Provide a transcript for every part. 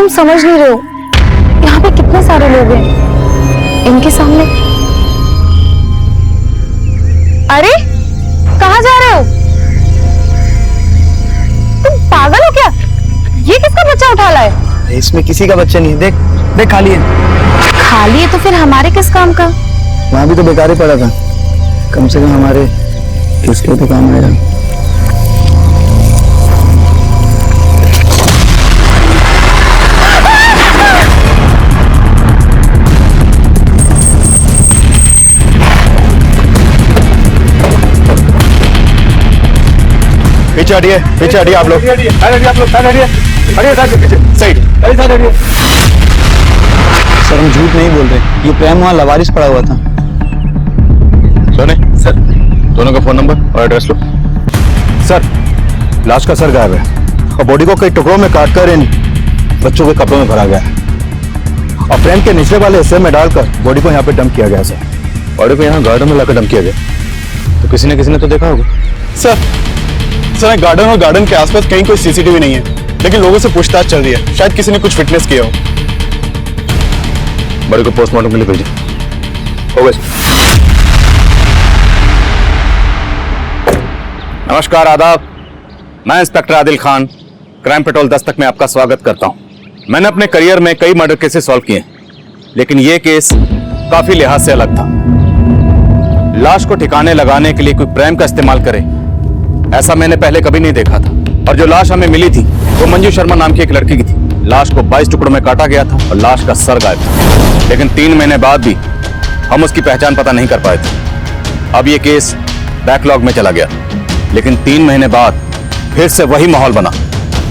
तुम समझ नहीं रहे हो, यहाँ पे कितने सारे लोग हैं इनके सामने। अरे कहाँ जा रहे हो? तुम पागल हो क्या? ये किसका बच्चा उठा लाए? इसमें किसी का बच्चा नहीं है। देख देख, खाली है। खाली है तो फिर हमारे किस काम का? वहां भी तो बेकार ही पड़ा था, कम से कम हमारे इसके तो काम आएगा। पीछे हटिए आप लोग। हटिए साइड। सर हम झूठ नहीं बोल रहे, ये प्रेम वहाँ लवारिस पड़ा हुआ था। सोने सर, दोनों का फोन नंबर और एड्रेस लो। सर, लाश का सर गायब है और बॉडी को कई टुकड़ों में काटकर इन बच्चों के कपड़ों में भरा गया है और फ्रेम के निचले वाले हिस्से में डालकर बॉडी को यहाँ पे डंप किया गया। सर, बॉडी को यहाँ गार्डन में लाकर डंप किया गया तो किसी ने तो देखा होगा। सर गार्डन और गार्डन के आसपास कहीं कोई सीसीटीवी नहीं है, लेकिन लोगों से पूछताछ चल रही है, शायद किसी ने कुछ फिटनेस किया हो। बॉडी को पोस्टमार्टम के लिए भेजिए। हो गया। नमस्कार, आदाब। मैं inspector Adil Khan, crime petrol Dastak में आपका स्वागत करता हूं। मैंने अपने करियर में कई मर्डर केसेस सॉल्व किए, लेकिन यह केस काफी लिहाज से अलग था। लाश को ठिकाने लगाने के लिए कोई प्रेम का इस्तेमाल करे, ऐसा मैंने पहले कभी नहीं देखा था। और जो लाश हमें मिली थी वो मंजू शर्मा नाम की एक लड़की की थी। लाश को 22 टुकड़ों में काटा गया था और लाश का सर गायब था, लेकिन 3 महीने बाद भी हम उसकी पहचान पता नहीं कर पाए थे। अब ये केस बैकलॉग में चला गया, लेकिन 3 महीने बाद फिर से वही माहौल बना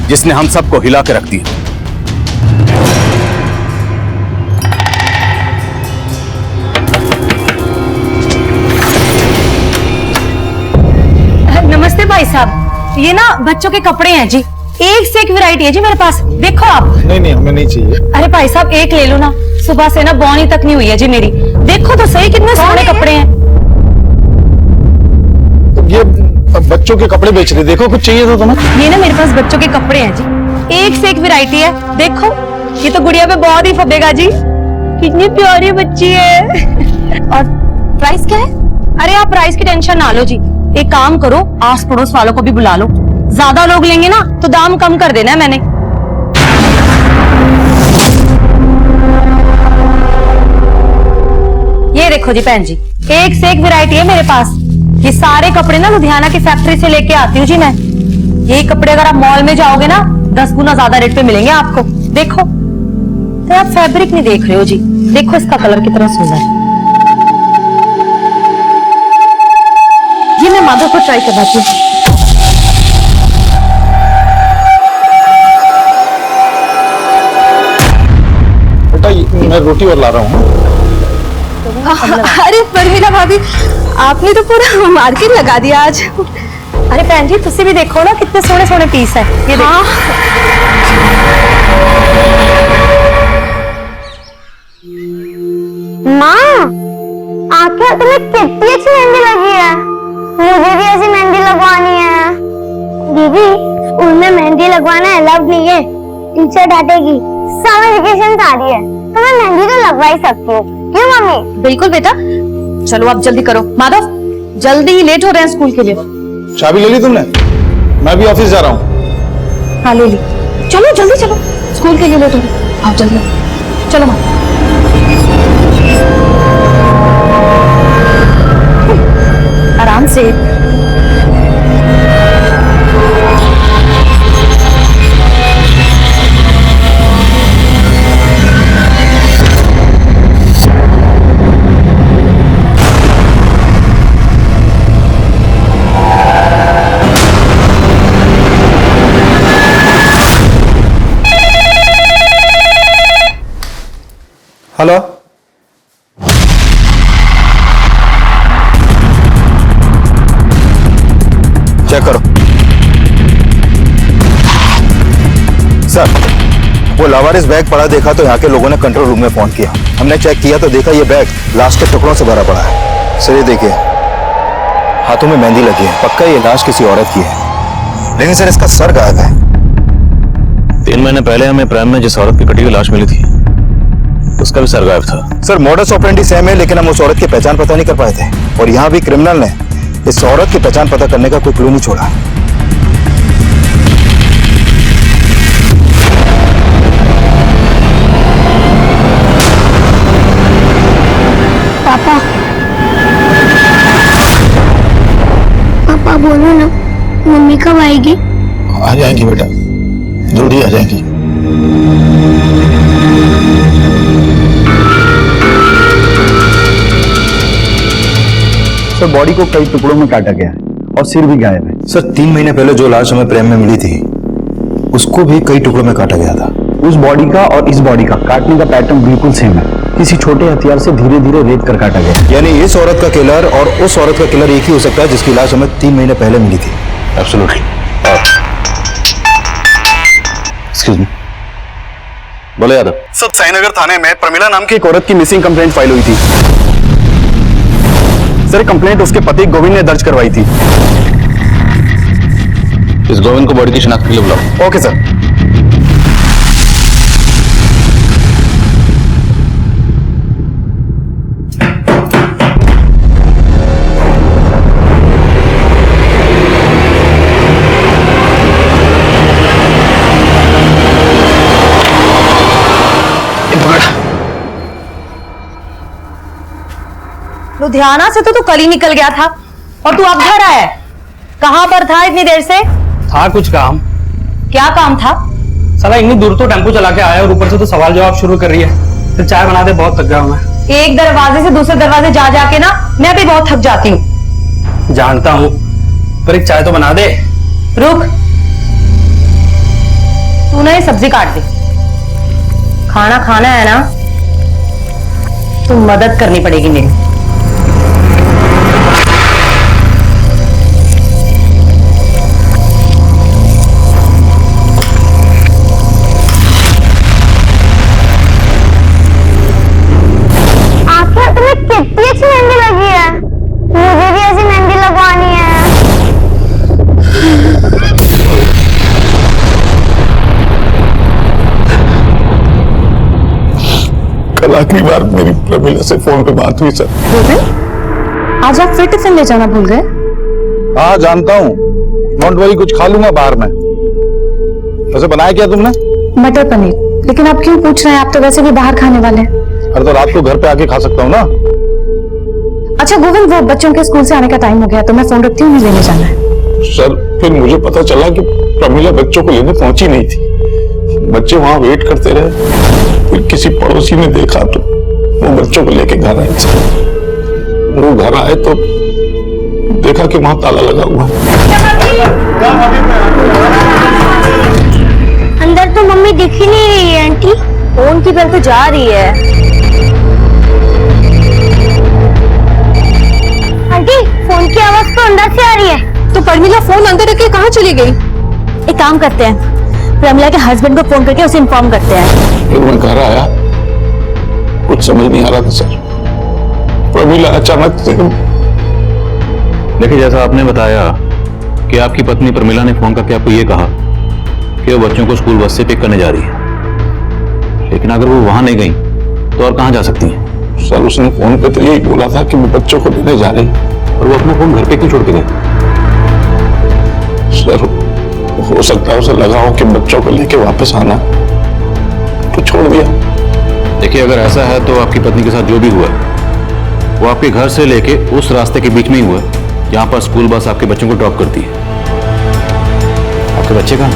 जिसने हम सबको हिला के रख दिया। नमस्ते भाई साहब, ये ना बच्चों के कपड़े हैं जी, एक से एक वैरायटी है जी मेरे पास, देखो आप। नहीं हमें नहीं चाहिए। अरे भाई साहब एक ले लो ना, सुबह से ना बौनी तक नहीं हुई है जी मेरी, देखो तो सही कितने सोने कपड़े हैं। ये बच्चों के कपड़े बेच रहे, देखो कुछ चाहिए तो तुम्हें। ये ना मेरे पास बच्चों के कपड़े हैं जी, एक से एक वैरायटी है, देखो ये तो गुड़िया पे बहुत ही फबेगा जी, कितनी प्यारी बच्ची है। और प्राइस क्या है? अरे आप प्राइस की टेंशन ना लो जी, एक काम करो आस पड़ोस वालों को भी बुला लो, ज्यादा लोग लेंगे ना तो दाम कम कर देना है मैंने। ये देखो जी बहन जी, एक से एक वैरायटी है मेरे पास। ये सारे कपड़े ना लुधियाना की फैक्ट्री से लेके आती हूँ जी मैं। ये कपड़े अगर आप मॉल में जाओगे ना 10 गुना ज्यादा रेट पे मिलेंगे आपको। देखो तो आप फैब्रिक नहीं देख रहे हो जी, देखो इसका कलर कितना सुंदर है। ये मैं माधव को ट्राई करवाती हूँ। बेटा मैं रोटी और ला रहा हूँ। अरे परवीना भाभी, आपने तो पूरा मार्केट लगा दिया आज। अरे बहन जी तुसी भी देखो ना कितने सोने सोने पीस है ये। हाँ। माँ, आंखें तुम्हें कितनी अच्छी मेहंदी लगी है, मुझे भी ऐसी मेहंदी लगवानी है। दीदी स्कूल में मेहंदी लगवाना अलाउड नहीं है, टीचर डांटेगी। समर वेकेशन आ रही है तो मैं मेहंदी तो लगवा ही सकती हूँ, क्यों मम्मी? बिल्कुल बेटा, चलो आप जल्दी करो। माधव जल्दी ही लेट हो रहे हैं स्कूल के लिए। चाबी ले ली तुमने? मैं भी ऑफिस जा रहा हूँ। हाँ ले ली, चलो जल्दी चलो, स्कूल के लिए लेट हो रहे, आप जल्दी चलो। माँ आराम से। हेलो, चेक करो। सर, वो लावारिस बैग पड़ा देखा तो यहाँ के लोगों ने कंट्रोल रूम में फोन किया। हमने चेक किया तो देखा ये बैग लाश के टुकड़ों से भरा पड़ा है। सर ये देखिए, हाथों में मेहंदी लगी है, पक्का ये लाश किसी औरत की है, लेकिन सर इसका सर गायब है। 3 महीने पहले हमें प्राइम में जिस औरत की कटी हुई लाश मिली थी उसका भी सर गायब था। सर मॉडस ऑपरेंडी सेम है, लेकिन हम उस औरत की पहचान पता नहीं कर पाए थे। और यहाँ भी क्रिमिनल ने इस औरत की पहचान पता करने का कोई क्लू नहीं छोड़ा। पापा पापा बोलो ना, मम्मी कब आएगी? आ जाएंगी बेटा, जल्दी आ जाएंगी। सर बॉडी को कई टुकड़ों में काटा गया है और सिर भी गायब है। सर 3 महीने पहले जो लाश हमें प्रेम में मिली थी उसको भी कई टुकड़ों में काटा गया था। उस बॉडी का और इस बॉडी का काटने का पैटर्न बिल्कुल सेम है। किसी छोटे हथियार से धीरे धीरे रेत कर काटा गया। यानी इस औरत का किलर और उस औरत का किलर एक ही हो सकता है जिसकी लाश हमें 3 महीने पहले मिली थी। एब्सोल्युटली। एक्सक्यूज मी, बोले यादव। सर साईनगर थाने में प्रमिला नाम की एक औरत की मिसिंग कंप्लेंट फाइल हुई थी। सर कंप्लेंट उसके पति गोविंद ने दर्ज करवाई थी। इस गोविंद को बॉडी की शिनाख्त के लिए बुलाओ। Okay sir. लुधियाना से तो तू कल ही निकल गया था और तू अब घर आया है। कहां पर था इतनी देर से? था कुछ काम। क्या काम था? साला इतनी दूर तो टेम्पो चला के आया और ऊपर से तो सवाल जवाब शुरू कर रही है। फिर चाय बना दे, बहुत थक गया हूं मैं। एक दरवाजे से दूसरे दरवाजे जा जाके ना मैं भी बहुत थक जाती हूँ। जानता हूँ, पर एक चाय तो बना दे। रुक, तू ना ये सब्जी काट दे। खाना खाना है ना तो मदद करनी पड़ेगी मेरी। कितनी अच्छी मेहंदी लगी है, मुझे भी ऐसी मेहंदी लगवानी है। कल आखिरी बार मेरी प्रमिला से फोन पे बात हुई सर। आज आप फिर टिफिन ले जाना भूल गए? हाँ जानता हूँ, डोंट वरी, कुछ खा लूंगा बाहर में। वैसे बनाया क्या तुमने? मटर पनीर। लेकिन आप क्यों पूछ रहे हैं? आप तो वैसे भी बाहर खाने वाले हैं। अरे तो रात को घर पे आके खा सकता हूँ ना। अच्छा गोविंद, वो बच्चों के स्कूल से आने का टाइम हो गया तो मैं फोन रखती हूँ, मुझे लेने जाना है। सर फिर मुझे पता चला कि प्रमिला बच्चों को लेने पहुंची नहीं थी। बच्चे वहां वेट करते रहे। फिर किसी पड़ोसी ने देखा तो वो बच्चों को लेके घर आए। वो घर आए तो देखा कि वहां ताला लगा हुआ है। अंदर तो मम्मी दिख ही नहीं रही है आंटी। फोन की बेल तो जा रही है। आंटी फोन की आवाज तो अंदर से आ रही है। तो प्रमिला फोन अंदर रख के कहाँ चली गई? एक काम करते हैं, प्रमिला के हस्बैंड को फोन करके उसे इन्फॉर्म करते हैं। फिर मैं घर आया, कुछ समझ नहीं आ रहा था सर। प्रमिला अचानक से देखिए, जैसा आपने बताया कि आपकी पत्नी प्रमिला ने फोन करके आपको ये कहा कि वो बच्चों को स्कूल बस से पिक करने जा रही है, लेकिन अगर वो वहां नहीं गई तो और कहां जा सकती हैं? सर उसने फोन पे तो यही बोला था कि मैं बच्चों को लेने जा रही। और वो अपना फोन घर पे क्यों छोड़ के गए? सर हो सकता है उसे लगा हो कि बच्चों को लेके वापस आना, तो छोड़ दिया। देखिए, अगर ऐसा है तो आपकी पत्नी के साथ जो भी हुआ वो आपके घर से लेके उस रास्ते के बीच में ही हुआ जहां पर स्कूल बस आपके बच्चों को ड्रॉप करती है। आपके बच्चे कहां?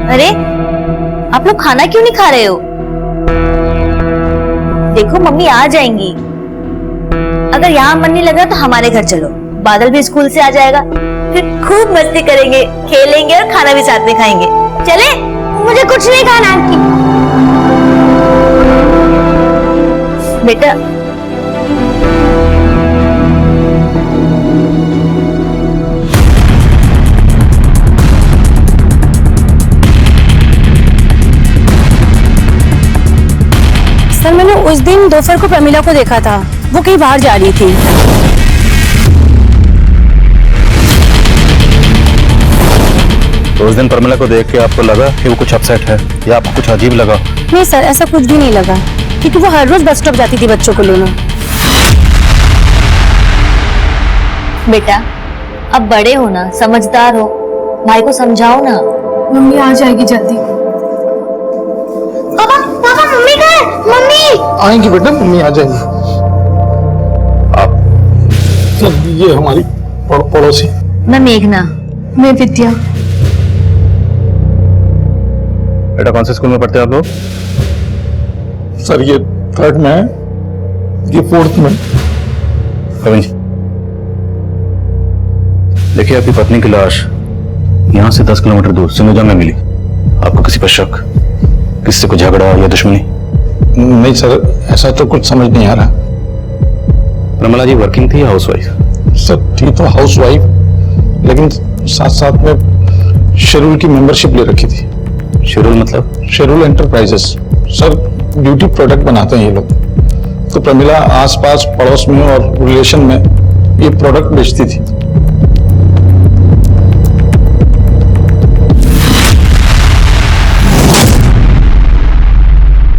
अरे आप लोग खाना क्यों नहीं खा रहे हो? देखो मम्मी आ जाएंगी। अगर यहाँ मन नहीं लगा तो हमारे घर चलो, बादल भी स्कूल से आ जाएगा, फिर खूब मस्ती करेंगे, खेलेंगे और खाना भी साथ में खाएंगे। चले? मुझे कुछ नहीं खाना आंटी। बेटा सर मैंने उस दिन दोपहर को प्रमिला को देखा था, वो कहीं बाहर जा रही थी। तो उस दिन प्रमिला को देख के आपको लगा कि वो कुछ अपसेट है या आपको कुछ अजीब लगा? नहीं सर, ऐसा कुछ भी नहीं लगा, क्योंकि वो हर रोज बस स्टॉप जाती थी बच्चों को लेने। बेटा अब बड़े हो ना, समझदार हो, भाई को समझाओ ना। मम्मी आ जाएगी जल्दी। पापा पापा मम्मी कहाँ है? मम्मी आएंगी बेटा, मम्मी आ जाएंगी। आप सर, ये हमारी पड़ोसी। मैं मेघना। मैं विद्या। बेटा कौन से स्कूल में पढ़ते हैं आप लोग? सर ये 3rd में है, ये 4th में। कविन जी, देखिए आपकी पत्नी की लाश यहां से 10 किलोमीटर दूर सिंगुजा में मिली। आपको किसी पर शक, किसी से कोई झगड़ा या दुश्मनी? नहीं सर, ऐसा तो कुछ समझ नहीं आ रहा। प्रमिला जी वर्किंग थी या हाउसवाइफ? सर थी तो हाउसवाइफ, लेकिन साथ साथ में शेड्यूल की मेंबरशिप ले रखी थी। शेड्यूल मतलब? Schedule enterprises sir, beauty product बनाते हैं ये लोग। तो प्रमिला आसपास पड़ोस में और रिलेशन में ये प्रोडक्ट बेचती थी।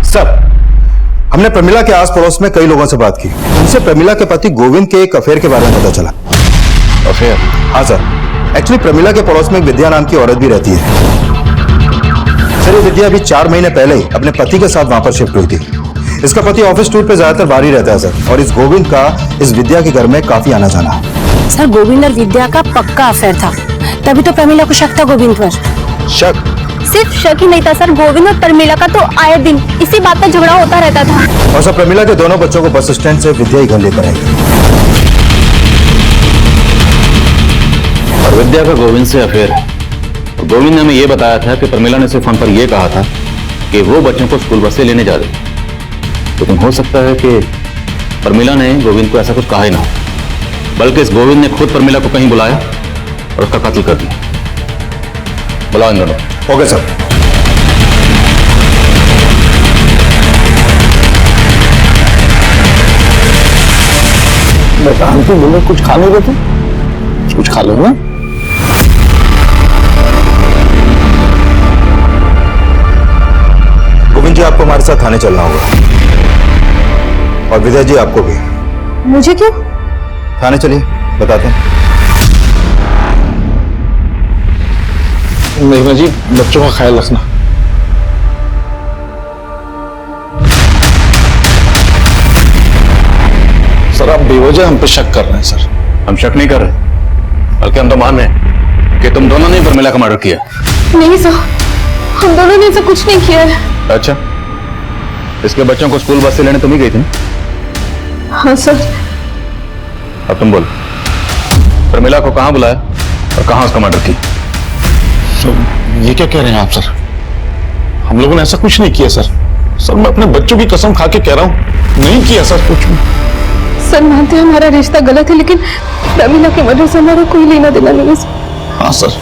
सर, हमने प्रमिला के आस पड़ोस में कई लोगों से बात की। उनसे प्रमिला के पति गोविंद के एक अफेयर के बारे में पता चला। अफेयर? हाँ सर, एक्चुअली प्रमिला के पड़ोस में एक विद्या नाम की औरत भी रहती है। सर ये विद्या अभी 4 महीने पहले ही अपने पति के साथ वहां पर शिफ्ट हुई थी। इसका पति ऑफिस टूर पे ज्यादातर बाहर ही रहता है सर, और इस गोविंद का इस विद्या के घर में काफी आना जाना है। सर गोविंद और विद्या का पक्का अफेयर था, तभी तो प्रमिला को शक था गोविंद पर। शक? सिर्फ शक ही नहीं था सर, गोविंद और प्रमिला का तो आए दिन इसी बात पर झगड़ा होता रहता था। और सर प्रमिला के दोनों बच्चों को बस स्टैंड से विद्या ही घर लेकर आई। और विद्या का गोविंद से अफेयर है। और गोविंद ने हमें यह बताया था कि प्रमिला ने सिर्फ फोन पर यह कहा था कि वो बच्चों को स्कूल बस से लेने जा रही। लेकिन हो सकता है कि प्रमिला ने गोविंद को ऐसा कुछ कहा ही ना हो, बल्कि इस गोविंद ने खुद प्रमिला को कहीं बुलाया और उसका कत्ल कर दिया। बुलाओ इन दोनों। Okay sir. बेटा आंटी बोले कुछ खा नहीं देते, कुछ खा लो ना। गोविंद जी आपको हमारे साथ थाने चलना होगा, और विद्या जी आपको भी। मुझे क्यों? थाने चलिए, बताते हैं। मेघना जी बच्चों का ख्याल रखना। सर आप बेवजह हम पे शक कर रहे हैं सर। हम शक नहीं कर रहे, बल्कि हम तो मान रहे हैं कि तुम दोनों ने प्रमिला का मर्डर किया। नहीं सर, हम दोनों ने ऐसा कुछ नहीं किया है। अच्छा, इसके बच्चों को स्कूल बस से लेने तुम ही गई थी ना? हाँ सर। अब तुम बोलो, प्रमिला को कहां बुलाया और कहां उसका मर्डर किया? सर ये क्या कह रहे हैं आप सर? हम लोगों ने ऐसा कुछ नहीं किया सर। सर मैं अपने बच्चों की कसम खा के कह रहा हूं, नहीं किया सर कुछ भी। सर मानते हैं हमारा रिश्ता गलत है, लेकिन प्रमिला के मर्डर से हमारा कोई लेना देना नहीं है सर। हाँ सर।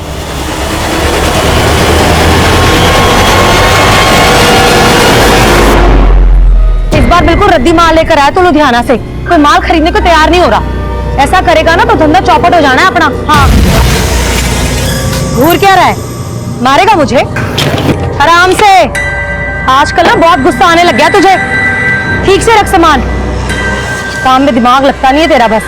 इस बार बिल्कुल रद्दी माल लेकर आया तो लुधियाना से, कोई माल खरीदने को तैयार नहीं हो रहा। ऐसा करेगा ना तो धंधा चौपट हो जाना है अपना। हाँ, घूर क्या रहा है? मारेगा मुझे? आराम से। आजकल ना बहुत गुस्सा आने लग गया तुझे। ठीक से रख सामान, काम में दिमाग लगता नहीं है तेरा बस।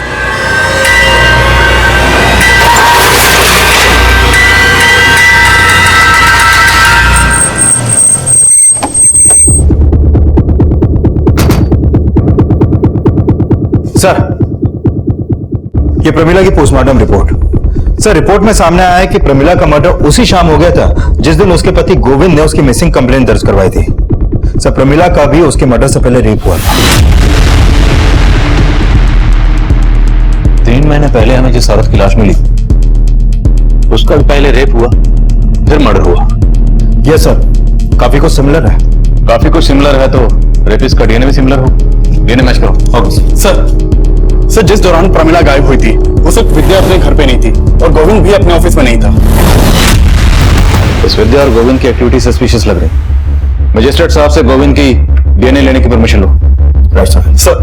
सर ये प्रमिला की पोस्टमार्टम रिपोर्ट। सर रिपोर्ट में सामने आया है कि प्रमिला का मर्डर उसी शाम हो गया था जिस दिन उसके पति गोविंद ने उसकी मिसिंग कंप्लेंट दर्ज करवाई थी। सर प्रमिला का भी उसके मर्डर से पहले रेप हुआ था। 3 महीने पहले हमें जिस औरत की लाश मिली उसका भी पहले रेप हुआ, फिर मर्डर हुआ। यस सर, काफी कुछ सिमिलर है। काफी कुछ सिमिलर है तो रेपिस्ट का डीएनए भी सिमिलर हो। डीएनए मैच करो। ओके सर जिस दौरान प्रमिला गायब हुई थी उस वक्त विद्या अपने घर पे नहीं थी और गोविंद भी अपने ऑफिस में नहीं था। इस विद्या और गोविंद की एक्टिविटी सस्पिशियस लग रही। मजिस्ट्रेट साहब से गोविंद की डीएनए लेने की परमिशन लो। Right sir. सर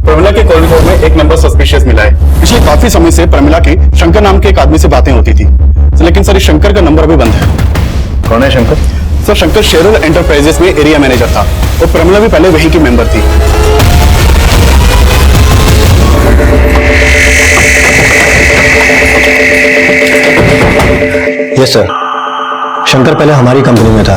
प्रमिला के कॉल में एक नंबर सस्पिशियस मिला है। पिछले काफी समय से प्रमिला के शंकर नाम के एक आदमी से बातें होती थी। लेकिन सर इस शंकर का नंबर अभी बंद है। कौन है Shankar? Sir Shankar Cheryl enterprises में एरिया मैनेजर था और प्रमिला भी पहले वहीं की मेंबर थी। यस सर, शंकर पहले हमारी कंपनी में था,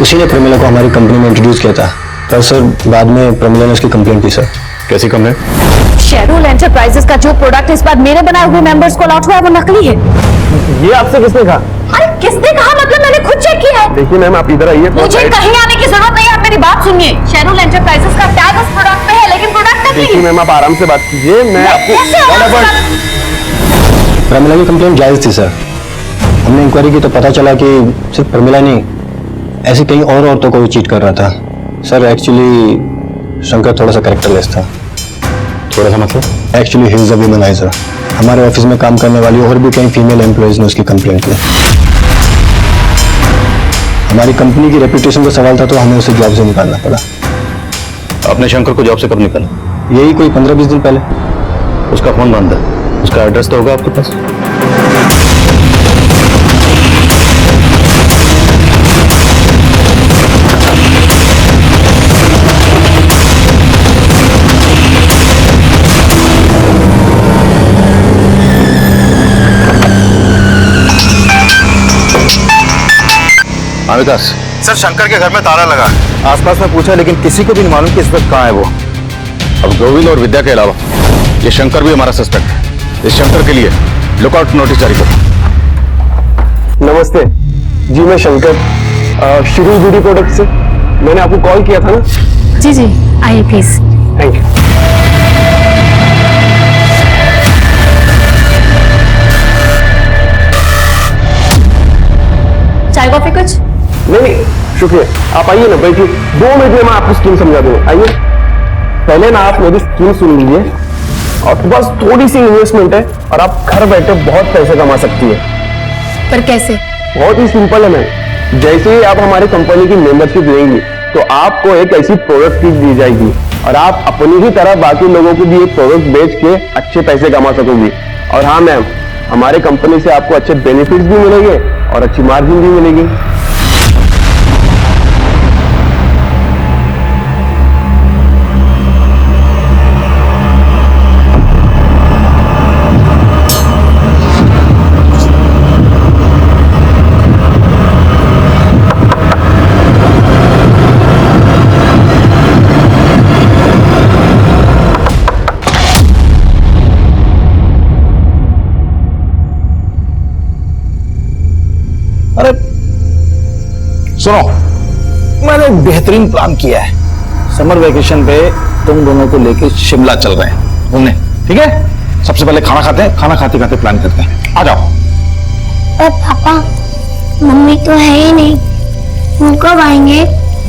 उसी ने प्रमिला को हमारी कंपनी में इंट्रोड्यूस किया था, पर सर बाद में प्रमिला ने उसकी कंप्लेंट की। सर कैसी कंप्लेंट? शेरुल एंटरप्राइजेस का जो प्रोडक्ट इस बार मेरे बनाए हुए मेंबर्स को अलॉट हुआ है वो नकली है। ये आपसे किसने कहा? अरे किसने कहा मतलब, मैंने खुद चेक किया है। देखिए मैम, आप इधर आइए। मुझे कहीं आने की जरूरत नहीं है, आप मेरी बात सुनिए। शेरुल एंटरप्राइजेस का टैग उस प्रोडक्ट पे है लेकिन प्रोडक्ट नकली है। मैम आप आराम से बात कीजिए, मैं आपको। प्रमिला की कंप्लेंट जायज थी सर। हमने इंक्वायरी की तो पता चला कि सिर्फ प्रमिला नहीं, ऐसे कई और औरतों को भी चीट कर रहा था। सर एक्चुअली शंकर थोड़ा सा कैरेक्टरलेस था। थोड़ा सा मतलब? Actually he is a womaniser. हमारे ऑफिस में काम करने वाली और भी कई फीमेल एम्प्लॉयज ने उसकी कंप्लेंट की। हमारी कंपनी की रेपुटेशन का सवाल था तो हमें उसे जॉब से निकालना पड़ा। आपने शंकर को जॉब से कब निकाला? यही कोई 15-20 दिन पहले। उसका फोन बंद है, उसका एड्रेस तो होगा आपके पास? हाँ विकास। सर शंकर के घर में ताला लगा है। आसपास में पूछा लेकिन किसी को भी नहीं मालूम कि इस वक्त कहाँ है वो। अब गोविंद और विद्या के अलावा ये शंकर भी हमारा सस्पेक्ट है। इस शंकर के लिए लुकआउट नोटिस जारी करो। नमस्ते जी, मैं शंकर शिरू ब्यूटी प्रोडक्ट से। मैंने आपको कॉल किया था ना? जी जी, आइए प्लीज। Thank you. चाय कॉफी कुछ? नहीं शुक्रिया, आप आइए ना, बैठिए। 2 मिनट में मैं आपको स्कीम समझा दूंगा। आइए, पहले ना आप मेरी स्कीम सुन लीजिए और बस थोड़ी सी इन्वेस्टमेंट है और आप घर बैठे बहुत पैसे कमा सकती है। पर कैसे? बहुत ही सिंपल है मैम। जैसे ही आप हमारी कंपनी की मेंबरशिप लेंगी तो आपको एक ऐसी प्रोडक्ट किट दी जाएगी और आप अपनी ही तरह बाकी लोगों को भी एक प्रोडक्ट बेच के अच्छे पैसे कमा सकोगी। और हाँ मैम, हमारे कंपनी से आपको अच्छे बेनिफिट्स भी मिलेंगे और अच्छी मार्जिन भी मिलेगी। अरे सुनो, मैंने एक बेहतरीन प्लान किया है। समर वेकेशन पे तुम दोनों को लेके शिमला चल रहे हैं घूमने, ठीक है? सबसे पहले खाना खाते हैं, खाना खाते खाते प्लान करते हैं। आ जाओ। पर पापा, मम्मी तो है ही नहीं, वो कब आएंगे?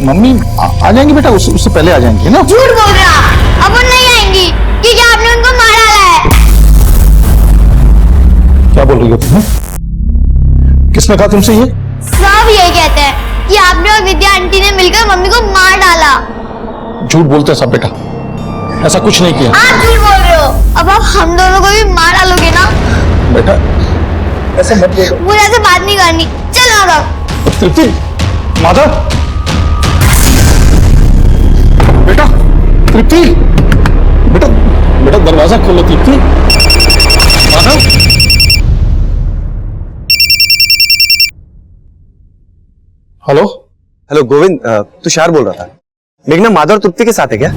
मम्मी आ जाएंगी बेटा, उससे पहले आ जाएंगी ना। झूठ बोल रहे आप, अब वो नहीं आएंगी क्योंकि आपने उनको मार डाला है। क्या बोल रही हो तुम? किसने कहा तुमसे ये? सब ये कहते हैं कि आपने और विद्या आंटी ने मिलकर मम्मी को मार डाला। झूठ बोलते हैं सब बेटा, ऐसा कुछ नहीं किया। आप झूठ बोल रहे हो। अब आप हम दोनों को भी मार डालोगे ना? बेटा ऐसा मत बोलो। मुझे ऐसे बात नहीं करनी। चलो अब। तृप्ति, माधव, बेटा तृप्ति, बेटा बेटा दरवाजा खोलो तृप्ति। माधव, हेलो हेलो गोविंद, तुषार बोल रहा था। मेघना माधव और तृप्ति के साथ है क्या?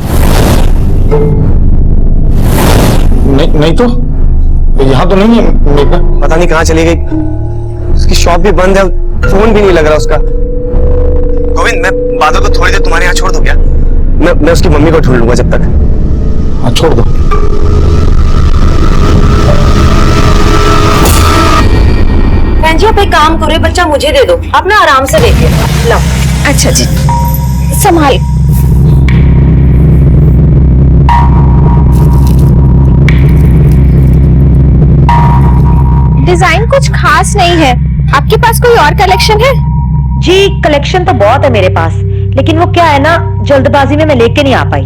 नहीं तो यहाँ तो नहीं है मेघना। पता नहीं कहाँ चली गई। उसकी शॉप भी बंद है, फोन भी नहीं लग रहा उसका। गोविंद, मैं माधव को थोड़ी देर तुम्हारे यहाँ छोड़ दूं क्या? मैं उसकी मम्मी को ढूंढ लूंगा जब तक। हाँ छोड़ दो। बहन जी आप एक काम करो, ये बच्चा मुझे दे दो, आप ना आराम से देखिए। लो। अच्छा जी, संभाल। डिजाइन कुछ खास नहीं है, आपके पास कोई और कलेक्शन है? जी कलेक्शन तो बहुत है मेरे पास, लेकिन वो क्या है ना, जल्दबाजी में मैं लेके नहीं आ पाई।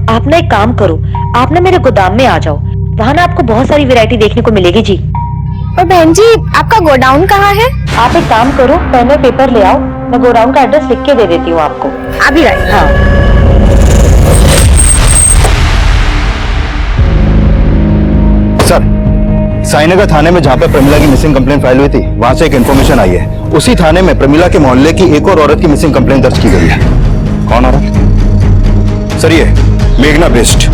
आप ना एक काम करो, आप ना मेरे गोदाम में आ जाओ, वहां ना आपको बहुत सारी वैरायटी देखने को मिलेगी जी। और बहन जी आपका गोडाउन कहाँ है? आप एक काम करो, पेन और पेपर ले आओ, मैं गोडाउन का एड्रेस लिख के दे देती हूँ आपको। अभी राइट। हाँ। सर, साईनगर थाने में जहाँ पे प्रमिला की मिसिंग कंप्लेंट फाइल हुई थी, वहां से एक इन्फॉर्मेशन आई है। उसी थाने में प्रमिला के मोहल्ले की एक और औरत की मिसिंग कंप्लेंट दर्ज की गई है। कौन औरत? सर, ये मेघना बेस्ट।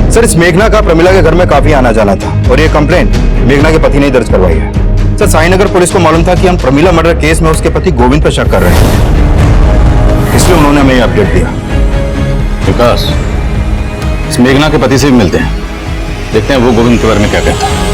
सर, इस मेघना का प्रमिला के घर में काफी आना जाना था और ये कंप्लेंट मेघना के पति ने दर्ज करवाई है। सर, साईनगर पुलिस को मालूम था कि हम प्रमिला मर्डर केस में उसके पति गोविंद पर शक कर रहे हैं, इसलिए उन्होंने हमें ये अपडेट दिया। विकास, इस मेघना के पति से भी मिलते हैं, देखते हैं वो गोविंद के बारे में क्या कहता है।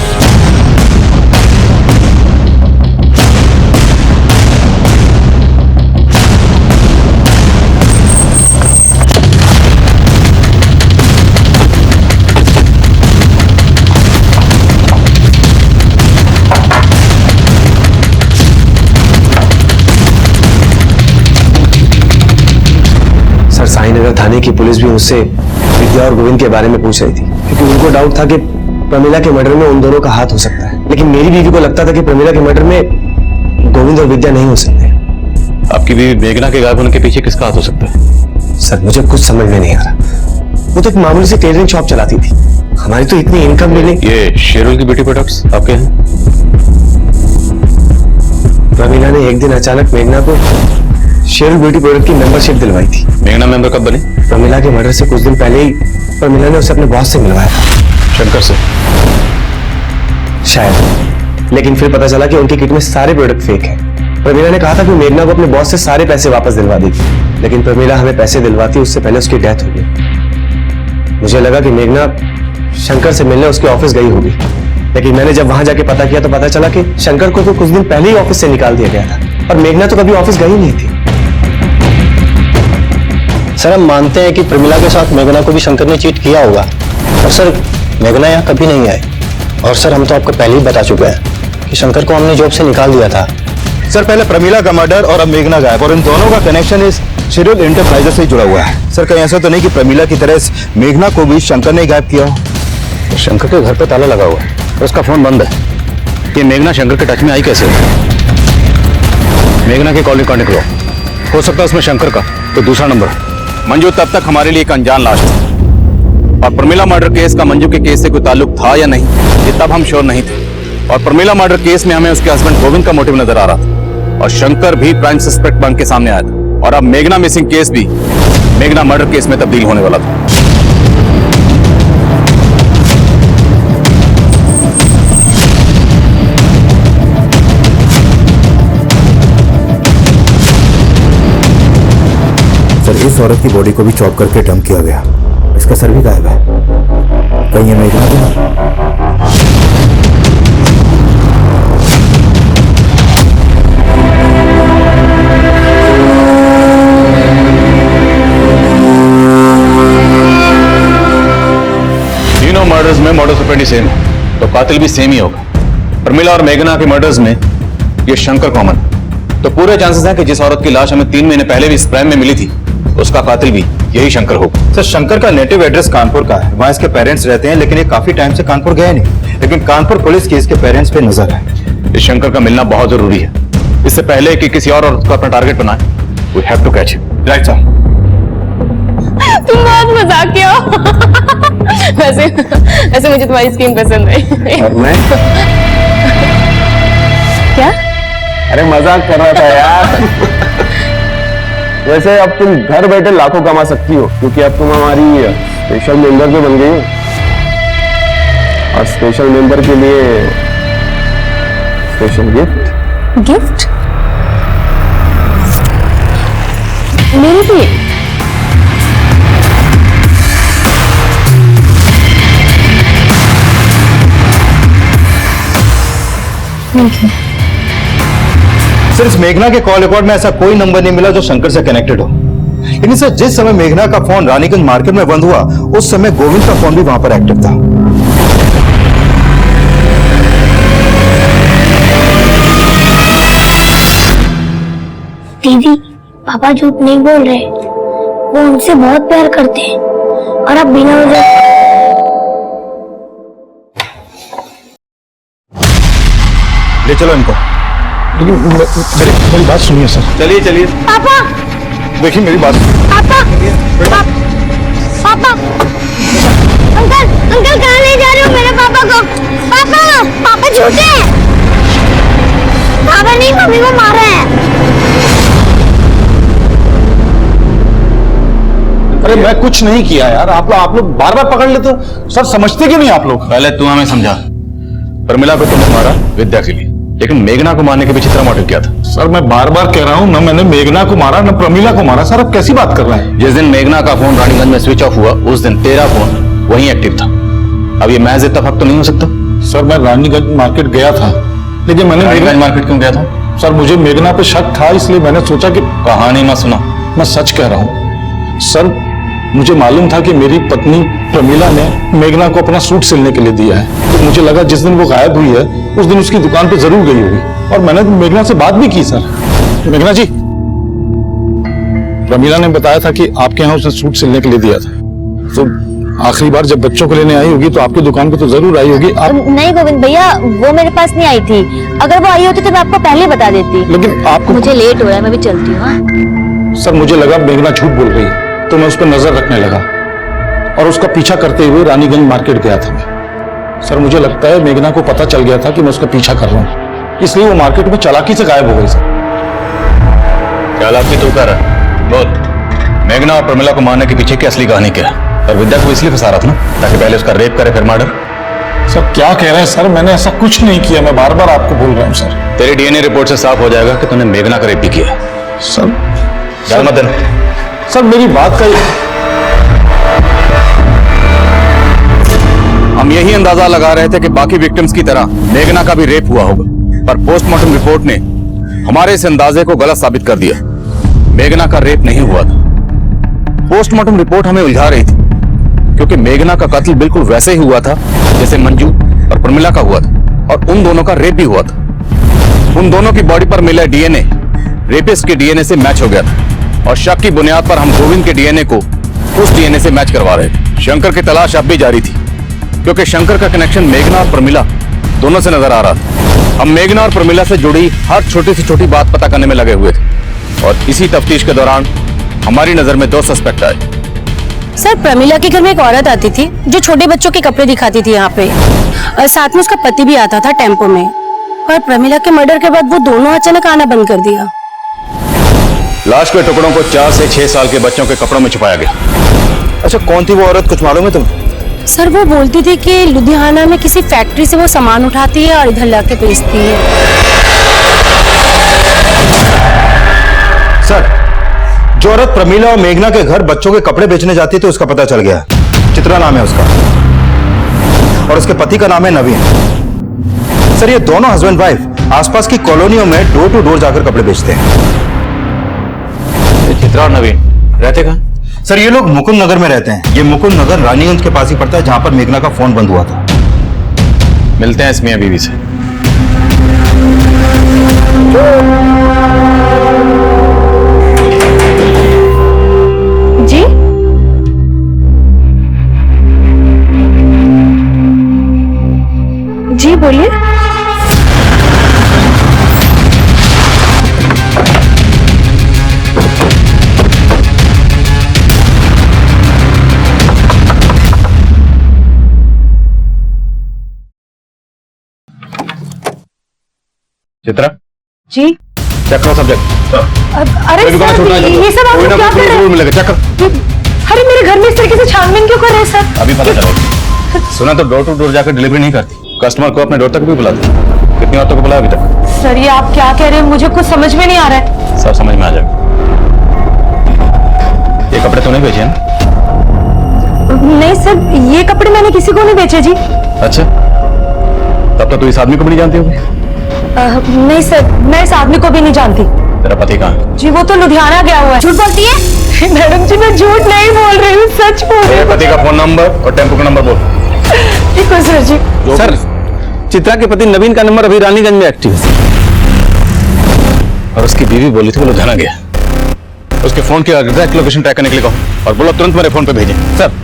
साईनगर थाने की पुलिस भी मुझसे विद्या और गोविंद के बारे में पूछ रही थी, क्योंकि उनको डाउट था कि प्रमिला के मर्डर में उन दोनों का हाथ हो सकता है। लेकिन मेरी बीवी को लगता था कि प्रमिला के मर्डर में गोविंद और विद्या नहीं हो सकते। आपकी बीवी मेघना के गायब होने के पीछे किसका हाथ हो सकता है? सर, मुझे कुछ समझ में नहीं आ रहा। वो तो एक मामूली सी टेलरिंग शॉप चलाती थी, हमारी तो इतनी इनकम मिले। ये शेरुल की ब्यूटी प्रोडक्ट्स आपके हैं? प्रमिला ने एक दिन अचानक मेघना को शेरुल ब्यूटी प्रोडक्ट की मेंबरशिप दिलवाई थी। मेघना मेंबर कब बनी? प्रमिला के मर्डर से कुछ दिन पहले ही प्रमिला ने उसे अपने बॉस से मिलवाया था। शंकर से? शायद, लेकिन फिर पता चला कि उनकी किट में सारे प्रोडक्ट फेक हैं। प्रमिला ने कहा था कि मेघना को अपने बॉस से सारे पैसे वापस दिलवा देगी, लेकिन प्रमिला हमें पैसे दिलवाती उससे पहले उसकी डेथ हो गई। मुझे लगा कि मेघना शंकर से मिलने उसके ऑफिस गई होगी, लेकिन मैंने जब वहां जाके पता किया तो पता चला कि शंकर को तो कुछ दिन पहले ही ऑफिस से निकाल दिया गया था और मेघना तो कभी ऑफिस गई नहीं थी। सर, हम मानते हैं कि प्रमिला के साथ मेघना को भी शंकर ने चीट किया होगा, और सर मेघना यहाँ कभी नहीं आई। और सर, हम तो आपको पहले ही बता चुके हैं कि शंकर को हमने जॉब से निकाल दिया था। सर, पहले प्रमिला का मर्डर और अब मेघना गायब, और इन दोनों का कनेक्शन इस शेरुल एंटरप्राइजेस से ही जुड़ा हुआ है। सर, कहीं ऐसा तो नहीं कि प्रमिला की तरह इस मेघना को भी शंकर ने गायब किया हो? शंकर के घर पे ताला लगा हुआ है और उसका फोन बंद है। ये मेघना शंकर के टच में आई कैसे? मेघना की कॉल रिकॉर्डिंग लो, हो सकता है उसमें शंकर का तो दूसरा नंबर। मंजू तब तक हमारे लिए एक अनजान लाश थी, और प्रमिला मर्डर केस का मंजू के केस से कोई ताल्लुक था या नहीं, ये तब हम श्योर नहीं थे। और प्रमिला मर्डर केस में हमें उसके हस्बैंड गोविंद का मोटिव नजर आ रहा था, और शंकर भी प्राइम सस्पेक्ट बन के सामने आया था, और अब मेघना मिसिंग केस भी मेघना मर्डर केस में तब्दील होने वाला था। सर, इस औरत की बॉडी को भी चॉप करके डंप किया गया, इसका सर भी गायब है। कहीं ये मेघना तो नहीं? तीनों मर्डर्स में मॉडस ऑपरेंडी सेम है, तो कातिल भी सेम ही होगा। प्रमिला और मेघना के मर्डर्स में ये शंकर कॉमन, तो पूरे चांसेस हैं कि जिस औरत की लाश हमें 3 महीने पहले भी इस प्राइम में मिली थी, उसका कातिल भी यही शंकर होगा। सर, शंकर का नेटिव एड्रेस कानपुर का है, वहाँ इसके पेरेंट्स रहते हैं, लेकिन ये काफी टाइम से कानपुर गए नहीं। लेकिन कानपुर पुलिस की इसके पेरेंट्स पे नजर है। इस शंकर का मिलना बहुत जरूरी है, इससे पहले कि किसी और औरत को अपना टारगेट बनाए। We have to catch him. Right sir. तुम बहुत मजाकिया हो। वैसे मुझे तुम्हारी स्कीम पसंद है। और मैं? क्या? अरे मजाक कर रहा था यार। वैसे अब तुम घर बैठे लाखों कमा सकती हो, क्योंकि अब तुम हमारी स्पेशल मेंबर भी बन गई हो, और स्पेशल मेंबर के लिए स्पेशल गिफ्ट। गिफ्ट? मेरे लिए? Thank you. सर, इस मेघना के कॉल रिकॉर्ड में ऐसा कोई नंबर नहीं मिला जो शंकर से कनेक्टेड हो। लेकिन सर, जिस समय मेघना का फोन रानीगंज मार्केट में बंद हुआ, उस समय गोविंद का फोन भी वहां पर एक्टिव था। दीदी, पापा झूठ नहीं बोल रहे, वो उनसे बहुत प्यार करते हैं, और अब बिना वजह ले चलो इनको। लेकिन मेरी बात सुनिए सर। चलिए चलिए। पापा देखिए मेरी बात। पापा पापा अंकल अंकल कहाँ ले जा रहे हो मेरे पापा को? पापा पापा झूठे हैं। पापा नहीं, मम्मी को मारा है। अरे मैं कुछ नहीं किया यार, आप लोग बार बार पकड़ लेते हो सर, समझते क्यों नहीं आप लोग? पहले तू हमें समझा। प्रमिला को तुमने मारा विद्या के लिए, लेकिन मेघना को मारने के पीछे तेरा मोटिव क्या था? सर मैं बार बार कह रहा हूँ, न मैंने मेघना को मारा न प्रमिला को मारा। सर आप कैसी बात कर रहे हैं? जिस दिन मेघना का फोन रानीगंज में स्विच ऑफ हुआ उस दिन तेरा फोन वहीं एक्टिव था। अब ये महज इत्तेफाक तो नहीं हो सकता? सर मैं रानीगंज मार्केट गया था, लेकिन मैंने रानीगंज मार्केट क्यों गया था? सर मुझे मेघना पे शक था, इसलिए मैंने सोचा कि कहानी मत सुना। मैं सच कह रहा हूँ सर, मुझे मालूम था कि मेरी पत्नी प्रमिला ने मेघना को अपना सूट सिलने के लिए दिया है, तो मुझे लगा जिस दिन वो गायब हुई है उस दिन उसकी दुकान पे जरूर गई होगी, और मैंने मेघना से बात भी की। सर मेघना जी, प्रमिला ने बताया था कि आपके यहाँ उसने सूट सिलने के लिए दिया था, तो आखिरी बार जब बच्चों को लेने आई होगी तो आपकी दुकान पे तो जरूर आई होगी। आप नहीं गोविंद भैया, वो मेरे पास नहीं आई थी। अगर वो आई होती तो मैं आपको पहले बता देती। लेकिन आपको मुझे लेट हो रहा है, मैं भी चलती हूँ। हाँ? सर मुझे लगा मेघना झूठ बोल रही है, तो मैं उस पर नजर रखने लगा और उसका पीछा करते हुए रानीगंज मार्केट गया था मैं। सर मुझे लगता है मेघना को पता चल गया था कि मैं उसका पीछा कर रहा हूँ, इसलिए वो मार्केट में चालाकी से गायब हो गई। सर चालाकी तू कर रहा है, बोल। मेघना और प्रमिला को मारने के पीछे की असली कहानी क्या है? और विद्या को इसलिए फंसा रहा था ना ताकि पहले उसका रेप करे फिर मर्डर। सर क्या कह रहे हैं सर, मैंने ऐसा कुछ नहीं किया, मैं बार बार आपको बोल रहा हूँ सर। तेरी डीएनए रिपोर्ट से साफ हो जाएगा कि तूने मेघना का रेप भी किया है। सर डर मत देना। सर मेरी बात का हम यही अंदाजा लगा रहे थे कि बाकी विक्टिम्स की तरह मेघना का भी रेप हुआ होगा, पर पोस्टमार्टम रिपोर्ट ने हमारे इस अंदाजे को गलत साबित कर दिया। मेघना का रेप नहीं हुआ था। पोस्टमार्टम रिपोर्ट हमें उलझा रही थी क्योंकि मेघना का कत्ल बिल्कुल वैसे ही हुआ था जैसे मंजू और प्रमिला का हुआ था, और उन दोनों का रेप भी हुआ था। उन दोनों की बॉडी पर मिला डीएनए रेपिस्ट के डीएनए से मैच हो गया था, और शक की बुनियाद पर हम गोविंद के डीएनए को उस डीएनए से मैच करवा रहे थे। शंकर की तलाश अब भी जारी थी क्योंकि शंकर का कनेक्शन मेघना और प्रमिला दोनों से नजर आ रहा था। हम मेघना और प्रमिला से जुड़ी हर छोटी से छोटी बात पता करने में लगे हुए थे, और इसी तफ्तीश के दौरान हमारी नजर में 2 सस्पेक्ट आए। सर प्रमिला के घर में एक औरत आती थी जो छोटे बच्चों के कपड़े दिखाती थी यहाँ पे, और साथ में उसका पति भी आता था टेम्पो में। और प्रमिला के मर्डर के बाद वो दोनों अचानक आना बंद कर दिया। लाश के टुकड़ों को 4 से 6 साल के बच्चों के कपड़ों में छुपाया गया। अच्छा कौन थी वो औरत, कुछ मालूम है तुम्हें? सर वो बोलती थी कि लुधियाना में किसी फैक्ट्री से वो सामान उठाती है और इधर लाके बेचती है। सर जो औरत प्रमिला और मेघना के घर बच्चों के कपड़े बेचने जाती थी उसका पता चल गया। चित्रा नाम है उसका, और उसके पति का नाम है नवीन। सर ये दोनों हस्बैंड वाइफ आसपास की कॉलोनियों में डोर टू डोर जाकर कपड़े बेचते हैं। चित्रा और नवीन रहते कहाँ? सर ये लोग मुकुंद नगर में रहते हैं। ये मुकुंद नगर रानीगंज के पास ही पड़ता है जहां पर मेघना का फोन बंद हुआ था। मिलते हैं इस मियां बीवी से। जी जी बोलिए। चित्रा जी चेक करो सब्जेक्ट। अरे सर ये सब आप क्या कर रहे हैं? मिलेगा चेक कर। अरे मेरे घर में इस तरीके से छानबीन क्यों कर रहे हैं सर? अभी पता चलेगा। सुना तो डोर टू डोर जाकर डिलीवरी नहीं करती, कस्टमर को अपने डोर तक भी बुलाती। कितनी औरतों को बुलाया अभी तक? सर ये आप क्या कह रहे हैं, मुझे कुछ समझ में नहीं आ रहा है। सब समझ में आ जाएगा। ये कपड़े तूने बेचे हैं ना? नहीं सर ये कपड़े मैंने किसी को नहीं बेचे जी। अच्छा तब तो तू इस आदमी को भी नहीं जानती होगी। नहीं सर मैं इस आदमी को भी नहीं जानती। तेरा पति कहाँ है? जी वो तो लुधियाना गया हुआ है। झूठ बोलती है? मैडम जी मैं झूठ नहीं बोल रही हूँ, सच बोल रही तेरे हूँ। पति का फोन नंबर और टेम्पो का नंबर बोल। ठीक है सर जी। सर चित्रा के पति नवीन का नंबर अभी रानीगंज में एक्टिव है। और उसकी बीवी बोली थी वो लुधियाना गया। उसके फोन की एग्जैक्ट लोकेशन ट्रैक करने के लिए कहो और बोलो तुरंत मेरे फोन पे भेजें। सर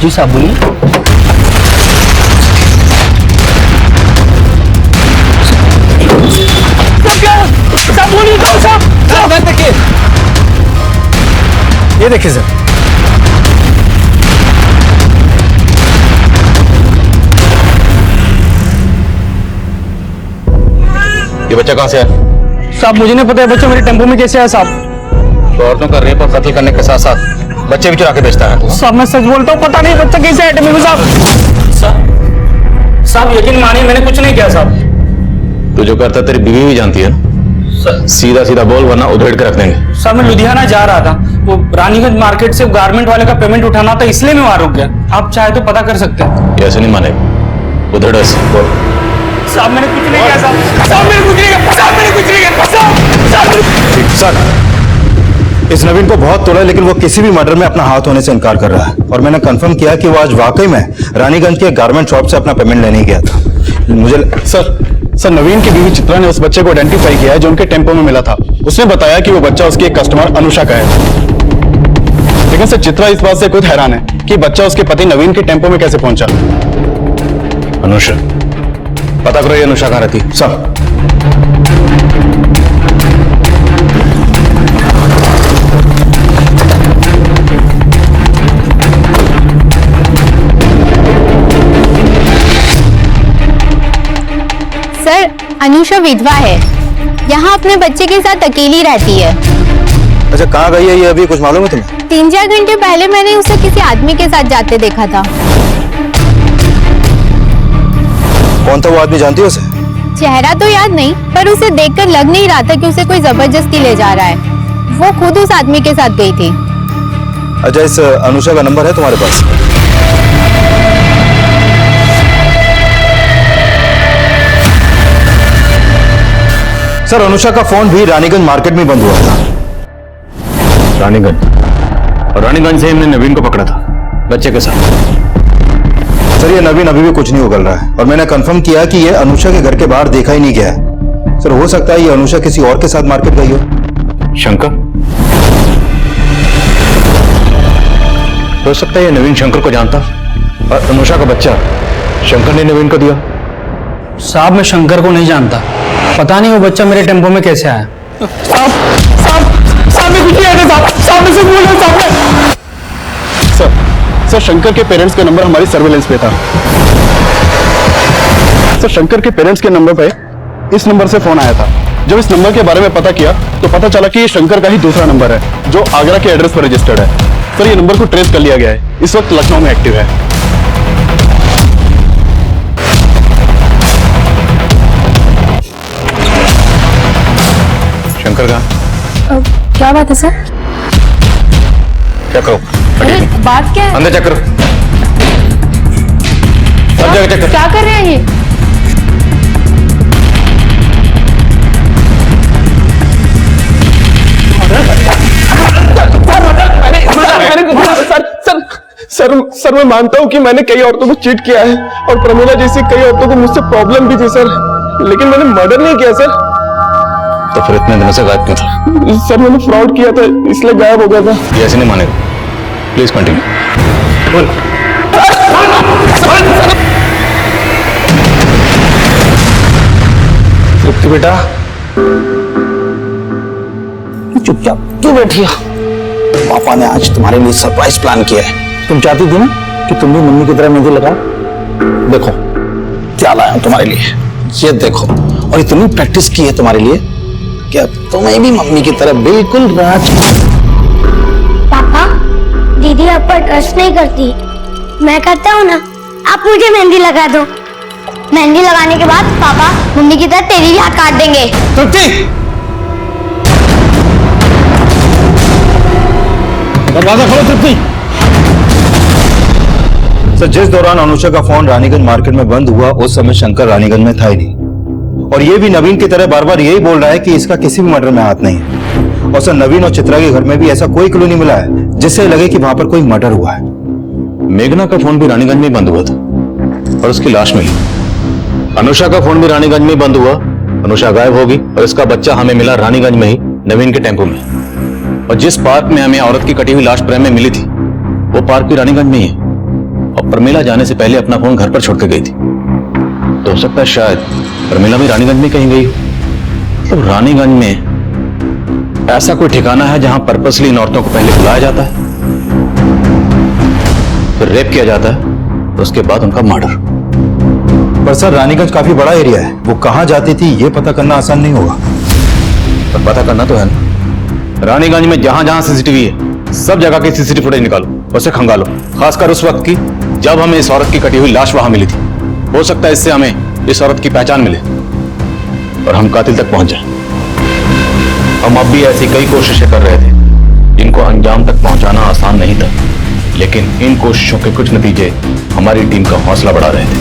जी साहब बोलिए। ये देखिए सर, ये बच्चा कहाँ से आया? साहब मुझे नहीं पता है बच्चा मेरे टेम्पो में कैसे आया साहब। तो औरतों का रेप और कत्ल करने के साथ साथ बच्चे भी चुरा के बेचता है। साहब मैं सच बोलता हूँ, पता नहीं बच्चा कैसे आया टेम्पो में साहब। साहब यकीन मानिए मैंने कुछ नहीं किया साहब। तू जो करता तेरी बीवी भी जानती है ना? सीधा सीधा बोल वरना उधेड़ के रख देंगे। साहब मैं लुधियाना जा रहा था, वो रानीगंज मार्केट से गारमेंट वाले का पेमेंट उठाना था, इसलिए मैं वहां रुक गया। आप चाहे तो पता कर सकते हैं। ये ऐसे नहीं माने, उधेड़ ऐसे बोल। साहब मैंने कुछ नहीं किया साहब। साहब मैंने कुछ नहीं किया। साहब मैंने कुछ नहीं किया। साहब सर, इस नवीन को बहुत तोड़ा लेकिन वो किसी भी मर्डर में अपना हाथ होने से इनकार कर रहा है और मैंने कंफर्म किया कि वो आज वाकई में रानीगंज के गारमेंट शॉप से अपना पेमेंट लेने गया था। मुझे सर नवीन की बीवी चित्रा ने उस बच्चे को आइडेंटिफाई किया है जो उनके टेम्पो में मिला था। उसने बताया कि वो बच्चा उसकी एक कस्टमर अनुषा का है। लेकिन सर चित्रा इस बात से खुद हैरान है कि बच्चा उसके पति नवीन के टेम्पो में कैसे पहुंचा। अनुषा, पता करो ये अनुषा कहाँ रहती है। सर, सर अनुषा विधवा है, यहाँ अपने बच्चे के साथ अकेली रहती है। अच्छा कहाँ गई है ये, अभी कुछ मालूम है तुम्हें? 3-4 घंटे पहले मैंने उसे किसी आदमी के साथ जाते देखा था। कौन था वो आदमी, जानती हो उसे? चेहरा तो याद नहीं, पर उसे देखकर लग नहीं रहा था कि उसे कोई जबरदस्ती ले जा रहा है। वो खुद उस आदमी के साथ गई थी। अच्छा, इस अनुषा का नंबर है तुम्हारे पास? सर अनुषा का फोन भी रानीगंज मार्केट में बंद हुआ था। रानीगंज, और रानीगंज से हमने नवीन को पकड़ा था बच्चे के साथ। सर ये नवीन अभी भी कुछ नहीं उगल रहा है और मैंने कंफर्म किया कि ये अनुषा के घर के बाहर देखा ही नहीं गया है। सर हो सकता है ये अनुषा किसी और के साथ मार्केट गई हो। शंकर, हो सकता है ये नवीन शंकर को जानता और अनुषा का बच्चा शंकर ने नवीन को दिया। साहब मैं शंकर को नहीं जानता, पता नहीं वो बच्चा मेरे टेम्पो में कैसे आया। साहब साहब साहब मैं कुछ नहीं आया साहब। साहब मैं सिर्फ बोल रहा हूं साहब। सर शंकर के पेरेंट्स का नंबर हमारी सर्वेलेंस पे था। सर शंकर के पेरेंट्स के नंबर पे इस नंबर से फोन आया था। जब इस नंबर के बारे में पता किया तो पता चला कि ये शंकर का ही दूसरा नंबर है जो आगरा के एड्रेस पर रजिस्टर्ड है। सर ये नंबर को ट्रेस कर लिया गया है, इस वक्त लखनऊ में एक्टिव है। शंकर कहाँ? क्या बात है सर? क्या करो? अरे बात क्या है? अंदर चेक करो, सब जगह चेक करो। क्या कर रहे हैं ये? सर मैं मानता हूँ कि मैंने कई औरतों को चीट किया है और प्रमीला जैसी कई औरतों को मुझसे प्रॉब्लम भी थी सर, लेकिन मैंने मर्डर नहीं किया सर। तो फिर इतने दिनों से गायब क्यों था? सर मैंने फ्रॉड किया था इसलिए गायब हो गया था। ये ऐसे नहीं मानेगा, प्लीज कंटिन्यू। बोल। तृप्ति बेटा चुपचाप क्यों बैठी हो? पापा ने आज तुम्हारे लिए सरप्राइज प्लान किया है। तुम चाहती थी ना कि तुम भी मम्मी की तरह मेहंदी लगाओ। देखो क्या लाया हूं तुम्हारे लिए, ये देखो। और इतनी प्रैक्टिस की है तुम्हारे लिए कि अब तुम्हें भी मम्मी की तरह बिल्कुल राज। पापा दीदी आप पर ट्रस्ट नहीं करती, मैं करता हूँ ना। आप मुझे मेहंदी लगा दो। मेहंदी लगाने के बाद पापा मम्मी की तरह तेरी भी हाथ काट देंगे। तृप्ति दरवाजा खोलो। तृप्ति सर जिस दौरान अनुषा का फोन रानीगंज मार्केट में बंद हुआ उस समय शंकर रानीगंज में था ही नहीं और ये भी नवीन की तरह बार बार यही बोल रहा है कि इसका किसी भी मर्डर में हाथ नहीं है। और सर नवीन और चित्रा के घर में भी ऐसा कोई क्लू नहीं मिला है जिससे लगे कि वहां पर कोई मर्डर हुआ है। मेघना का फोन भी रानीगंज में बंद हुआ था और उसकी लाश मिली। अनुषा का फोन भी रानीगंज में बंद हुआ, अनुषा गायब होगी और इसका बच्चा हमें मिला रानीगंज में ही नवीन के टेम्पो में। और जिस पार्क में हमें औरत की कटी हुई लाश प्रेम में मिली थी वो पार्क भी रानीगंज में ही है। और प्रमीला जाने से पहले अपना फोन घर पर छोड़ के गई थी। तो हो सकता है शायद प्रमीला भी रानीगंज में कहीं गई हो। तो रानीगंज में ऐसा कोई ठिकाना है जहां पर्पसली इन औरतों को पहले बुलाया जाता है, फिर रेप किया जाता है, उसके बाद उनका मर्डर। पर सर रानीगंज काफी बड़ा एरिया है, वो कहाँ जाती थी ये पता करना आसान नहीं होगा। पर पता करना तो है ना। रानीगंज में जहां जहां सीसीटीवी है सब जगह की सीसीटीवी फुटेज निकालो, उसे खंगालो, खासकर उस वक्त की जब हमें इस औरत की कटी हुई लाश वहां मिली थी। हो सकता है इससे हमें इस औरत की पहचान मिले और हम कातिल तक पहुंच जाएं। हम अब भी ऐसी कई कोशिशें कर रहे थे जिनको अंजाम तक पहुंचाना आसान नहीं था, लेकिन इन कोशिशों के कुछ नतीजे हमारी टीम का हौसला बढ़ा रहे थे।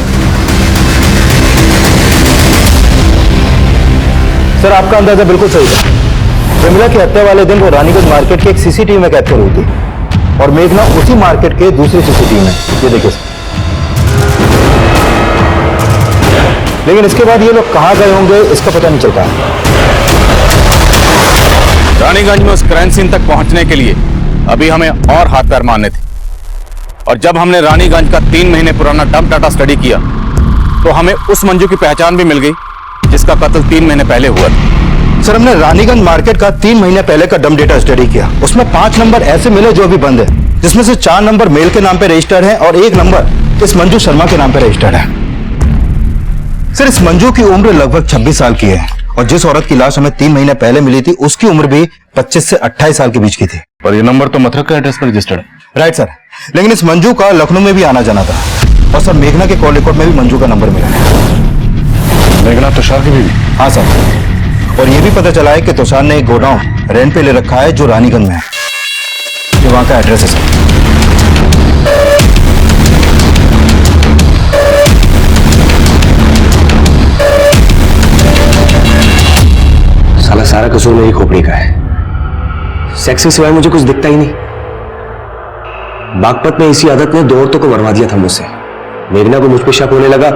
सर आपका अंदाजा बिल्कुल सही था। प्रमिला की हत्या वाले दिन वो रानीगंज मार्केट के एक सीसीटीवी में कैप्चर हुई थी और मेघना उसी मार्केट के दूसरे सीसीटीवी में। ये देखिए सर। लेकिन इसके बाद ये लोग कहां गए होंगे इसका पता नहीं चलता। रानीगंज में उस क्राइम सीन तक पहुंचने के लिए अभी हमें और हाथ पैर मारने थे, और जब हमने रानीगंज का 3 महीने पुराना डंप डाटा स्टडी किया तो हमें उस मंजू की पहचान भी मिल गई जिसका कत्ल 3 महीने पहले हुआ था। सर हमने रानीगंज मार्केट का 3 महीने पहले का डंप डेटा स्टडी किया, उसमें 5 नंबर ऐसे मिले जो अभी बंद है, जिसमें से 4 नंबर मेल के नाम पे रजिस्टर्ड है और 1 नंबर इस मंजू शर्मा के नाम पे रजिस्टर्ड है। सर इस मंजू की उम्र लगभग 26 साल की है और जिस औरत की लाश हमें 3 महीने पहले मिली थी उसकी उम्र भी 25 से 28 साल के बीच की थी। और ये नंबर तो मथुरा के एड्रेस पर रजिस्टर्ड है। राइट सर, लेकिन इस मंजू का लखनऊ में भी आना जाना था और सर मेघना के कॉल रिकॉर्ड में भी मंजू का नंबर मिला है। मेघना तुषार की बीवी? हाँ सर, और ये भी पता चला है कि तुषार ने एक गोडाउन रेंट पे ले रखा है जो रानीगंज में है, जो वहां का एड्रेस है सर। साला सारा कसूर मेरी खोपड़ी का है। सेक्स के सिवाय मुझे कुछ दिखता ही नहीं। बागपत में इसी आदत ने 2 औरतों को मरवा दिया था मुझसे। मेघना को मुझ पर शक होने लगा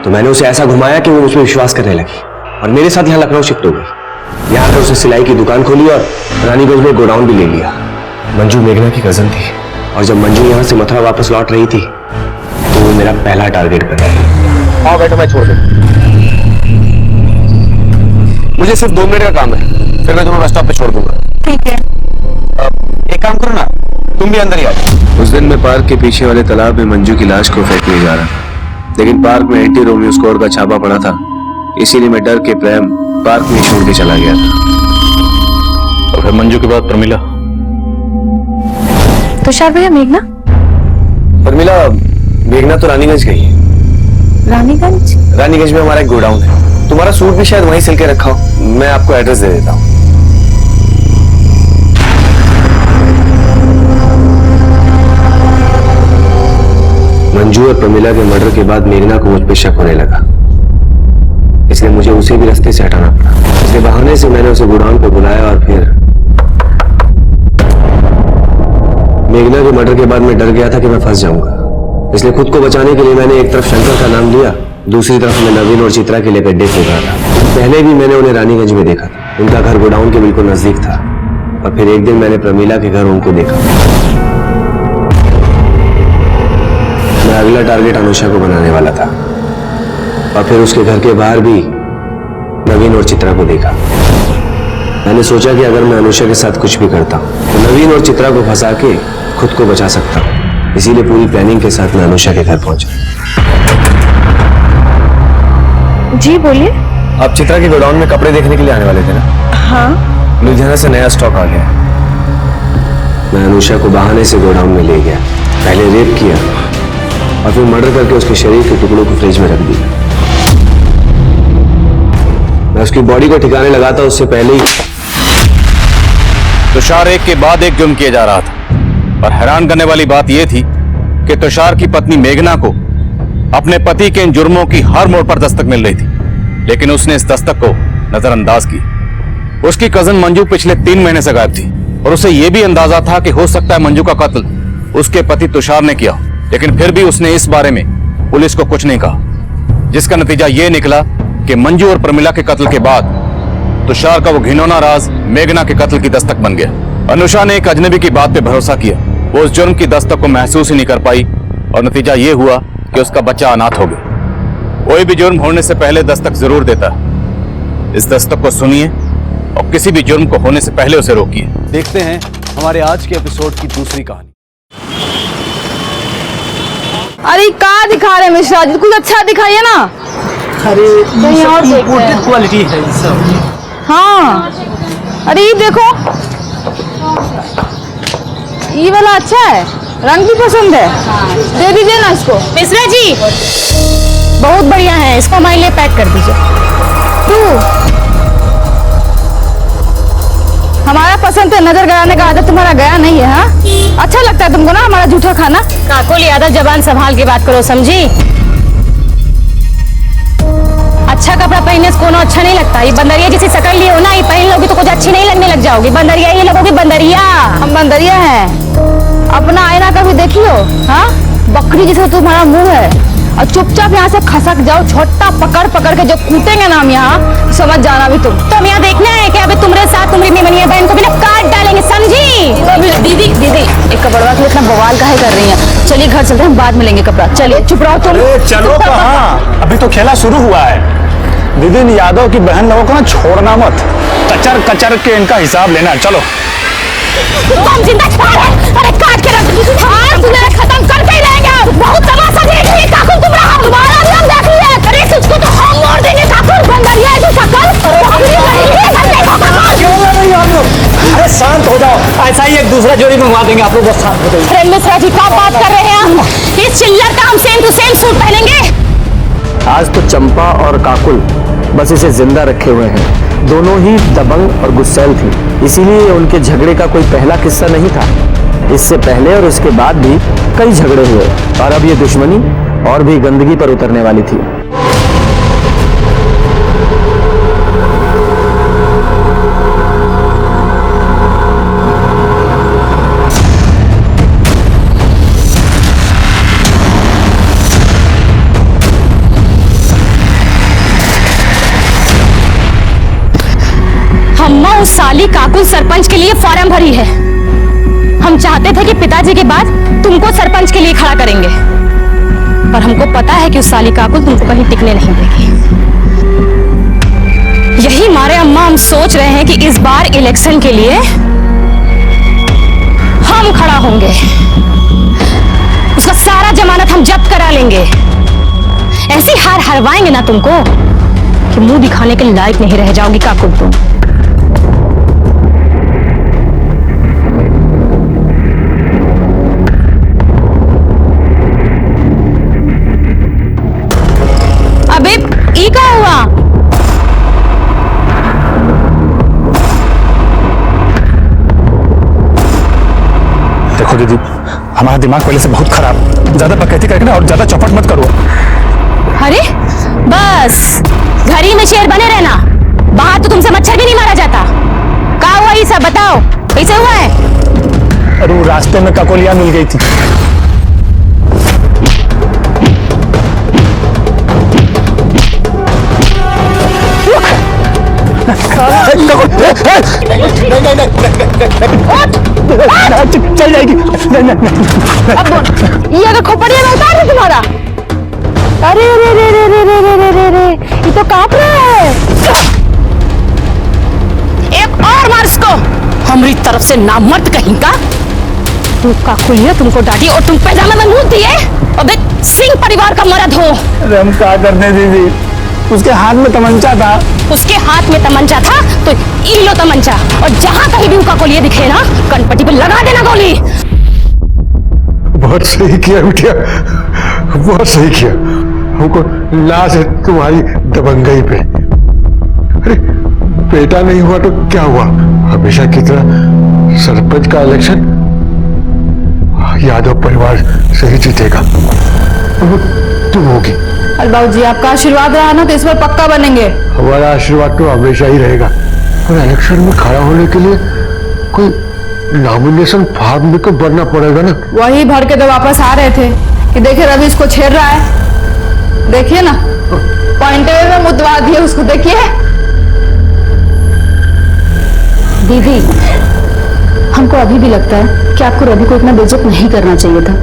तो मैंने उसे ऐसा घुमाया कि वो मुझ पर विश्वास करने लगी और मेरे साथ यहाँ लखनऊ शिफ्ट हो गई। यहाँ पर उसने सिलाई की दुकान खोली और रानीगंज में गोडाउन भी ले लिया। मंजू मेघना की कजन थी और जब मंजू यहाँ से मथुरा वापस लौट रही थी तो वो मेरा पहला टारगेट बना। हाँ बेटा मैं छोड़ दूँ, मुझे सिर्फ 2 मिनट का काम है, फिर मैं तुम्हें बस स्टॉप पे छोड़ दूंगा। ठीक है। एक काम करो ना, तुम भी अंदर ही आ जाओ। उस दिन मैं पार्क के पीछे वाले तालाब में मंजू की लाश को फेंकने जा रहा, लेकिन पार्क में एंटी रोमियो स्कोर का छापा पड़ा था, इसीलिए मैं डर के प्रेम पार्क में छोड़ के चला गया था। और फिर मंजू के बाद प्रमीला? तुषार भैया मेघना? प्रमीला, मेघना तो रानीगंज गई है। रानीगंज? रानीगंज में हमारा एक गोडाउन है, तुम्हारा सूट भी शायद वहीं सिल के रखा हो। मैं आपको एड्रेस दे देता हूँ। मंजू और प्रमिला के मर्डर के बाद मेघना को मुझ पर शक होने लगा, इसलिए मुझे उसे भी रास्ते से हटाना पड़ा। इसलिए बहाने से मैंने उसे गोडाउन पर बुलाया और फिर मेघना के मर्डर के बाद मैं डर गया था कि मैं फंस जाऊंगा, इसलिए खुद को बचाने के लिए मैंने एक तरफ शंकर का नाम लिया, दूसरी तरफ मैं नवीन और चित्रा के लिए गड्ढे खोद रहा था। पहले भी मैंने उन्हें रानीगंज में देखा था, उनका घर गोडाउन के बिल्कुल नजदीक था। और फिर एक दिन मैंने प्रमीला के घर उनको देखा। मैं अगला टारगेट अनुषा को बनाने वाला था और फिर उसके घर के बाहर भी नवीन और चित्रा को देखा। मैंने सोचा कि अगर मैं अनुषा के साथ कुछ भी करता हूं तो नवीन और चित्रा को फंसा के खुद को बचा सकता हूं, इसीलिए पूरी प्लानिंग के साथ मैं अनुषा के घर पहुंचा। जी बोलिए। आप चित्रा के गोडाउन में कपड़े देखने के लिए आने वाले थे ना? हाँ। लुधियाना से नया स्टॉक आ गया। मैं अनुषा को बहाने से गोडाउन में ले गया, पहले रेप किया और फिर मर्डर करके उसके शरीर के टुकड़ों को फ्रिज में रख दिया। मैं उसकी बॉडी को ठिकाने लगाता उससे पहले ही तुषार एक के बाद एक जुर्म किए जा रहा था, और हैरान करने वाली बात यह थी कि तुषार की पत्नी मेघना को अपने पति के इन जुर्मों की हर मोड़ पर दस्तक मिल रही थी, लेकिन उसने इस दस्तक को नजरअंदाज किया। उसकी कजन मंजू पिछले 3 महीने से गायब थी और उसे यह भी अंदाजा था कि हो सकता है मंजू का कत्ल उसके पति तुषार ने किया, लेकिन फिर भी उसने इस बारे में पुलिस को कुछ नहीं कहा, जिसका नतीजा यह निकला कि मंजू और प्रमिला के कत्ल के बाद तुषार का वो घिनौना राज मेघना के कत्ल की दस्तक बन गया। अनुषा ने एक अजनबी की बात पे भरोसा किया, वो उस जुर्म की दस्तक को महसूस ही नहीं कर पाई और नतीजा ये हुआ कि उसका बच्चा अनाथ हो गया। कोई भी जुर्म होने से पहले दस्तक जरूर देता है। इस दस्तक को सुनिए और किसी भी जुर्म को होने से पहले उसे रोकिए। देखते हैं हमारे आज के एपिसोड की दूसरी कहानी। अरे कहाँ दिखा रहे हैं मिश्रा जी, कुछ अच्छा दिखाइए ना। अरे कहीं और देखते इम्पोर्टेड हैं। क्वालिटी है ये सब। हाँ, अरे ये देखो, ये वाला अच्छा है, रंग भी पसंद है, दे दीजिए ना इसको। मिश्रा जी, बहुत बढ़िया है, इसको हमारे लिए पैक कर दीजिए। हमारा पसंद है, नजर गड़ाने का आदत तुम्हारा गया नहीं है। हाँ, अच्छा लगता है तुमको ना हमारा झूठा खाना। काकुल यादव, जबान संभाल के बात करो, समझी? अच्छा कपड़ा पहनने से कोनो अच्छा नहीं लगता। ये बंदरिया जैसी शकल लिए हो ना, ये पहन लोगी तो कुछ अच्छी नहीं लगने लग जाओगी। बंदरिया ये लगोगी, बंदरिया। हम बंदरिया हैं, अपना आईना कभी देखियो। हाँ, बकरी जैसा तुम्हारा मुंह है, और चुपचाप यहाँ से खसक जाओ। छोटा पकड़ पकड़ के जो कूटेंगे ना हम यहाँ, समझ जाना भी तुम। तो हम यहाँ देखना है कि अभी तुम्हारे साथ तुम्हारी मेमनिया बहन को भी ना काट डालेंगे, समझी? दीदी दीदी, एक कपड़वा के लिए इतना बवाल काहे कर रही हैं? चलिए घर चलते हैं, हम बाद में लेंगे कपड़ा। चलिए चुप रहो तुम। चलो कहाँ, अभी तो खेला शुरू हुआ है। दीदी, इन यादव की बहन लोगों को ना छोड़ना मत, कचर कचर के इनका हिसाब लेना। चलो तुम जिंदा छोड़, अरे काट के रख। हाँ, तुम्हें खत्म करके ही रहेंगे। बहुत तमाशा देख लिए काकुल, तुम्हारा भी हम देख लिए। अरे उसको तो हम मोड़ देंगे काकुल, बंदरिया ऐसी शकल। क्यों लड़ रही हो आप लोग? अरे शांत हो जाओ, ऐसा ही एक दूसरा जोड़ी मंगवा देंगे, आप लोग बस शांत हो जाइए। अरे मिश्रा जी, क्या बात कर रहे हैं हम? इस चिल्लर का हम सेम टू सेम सूट पहनेंगे। आज तो चंपा और काकुल बस इसे जिंदा रखे हुए हैं। दोनों ही दबंग और गुस्सैल थी, इसीलिए उनके झगड़े का कोई पहला किस्सा नहीं था। इससे पहले और इसके बाद भी कई झगड़े हुए, और अब ये दुश्मनी और भी गंदगी पर उतरने वाली थी। अम्मा उस साली काकुल सरपंच के लिए फॉर्म भरी है। हम चाहते थे कि पिताजी के बाद तुमको सरपंच के लिए खड़ा करेंगे, पर हमको पता है कि उस साली काकुल तुमको कहीं टिकने नहीं देगी। यही मारे अम्मा हम सोच रहे हैं कि इस बार इलेक्शन के लिए हम खड़ा होंगे। उसका सारा जमानत हम जब्त करा लेंगे। ऐसी हार हरवाएंगे ना तुमको कि मुंह दिखाने के लायक नहीं रह जाओगी काकुल तुम। अबे ये क्या हुआ? देखो दीदी, हमारा दिमाग पहले से बहुत खराब, ज्यादा बकैती करके ना और ज्यादा चौपट मत करो। अरे बस घर ही में शेर बने रहना, बाहर तो तुमसे मच्छर भी नहीं मारा जाता। क्या हुआ ये सब बताओ, कैसे हुआ है? अरे वो रास्ते में ककोलिया मिल गई थी। चल जाएगी। अब ये अगर खोपड़िया में उतार दे तुम्हारा। अरे रे रे रे रे रे रे रे रे, ये तो कांप रहा है। एक और मार इसको, हमारी तरफ से नामर्द कहीं का। तू काकुलिया तुमको डांटी और तुम पैजामे में मुंह दिए। अबे सिंह परिवार का मर्द हो। अरे हम क्या करने दीदी, उसके हाथ में तमंचा था। उसके हाथ में तमंचा था तो ये लो तमंचा, और जहां कहीं भी उसका गोली दिखे ना, कनपट्टी पे लगा देना गोली। बहुत सही किया बिटिया, बहुत सही किया। हमको लाश है तुम्हारी दबंगई पे। अरे बेटा नहीं हुआ तो क्या हुआ, हमेशा की तरह सरपंच का इलेक्शन यादव परिवार से ही जीतेगा। अब तुम होगी। अरे बाबूजी, आपका आशीर्वाद रहा ना तो इस बार पक्का बनेंगे। हमारा आशीर्वाद तो हमेशा ही रहेगा, और इलेक्शन में खड़ा होने के लिए कोई नॉमिनेशन फॉर्म भी तो भरना पड़ेगा ना। वही भर के तो वापस आ रहे थे कि देखिए रवि इसको छेड़ रहा है। देखिए ना, पॉइंटे में मुदवा दिए उसको, देखिए। दीदी, हमको अभी भी लगता है कि आपको रवि को इतना बेइज्जत नहीं करना चाहिए था।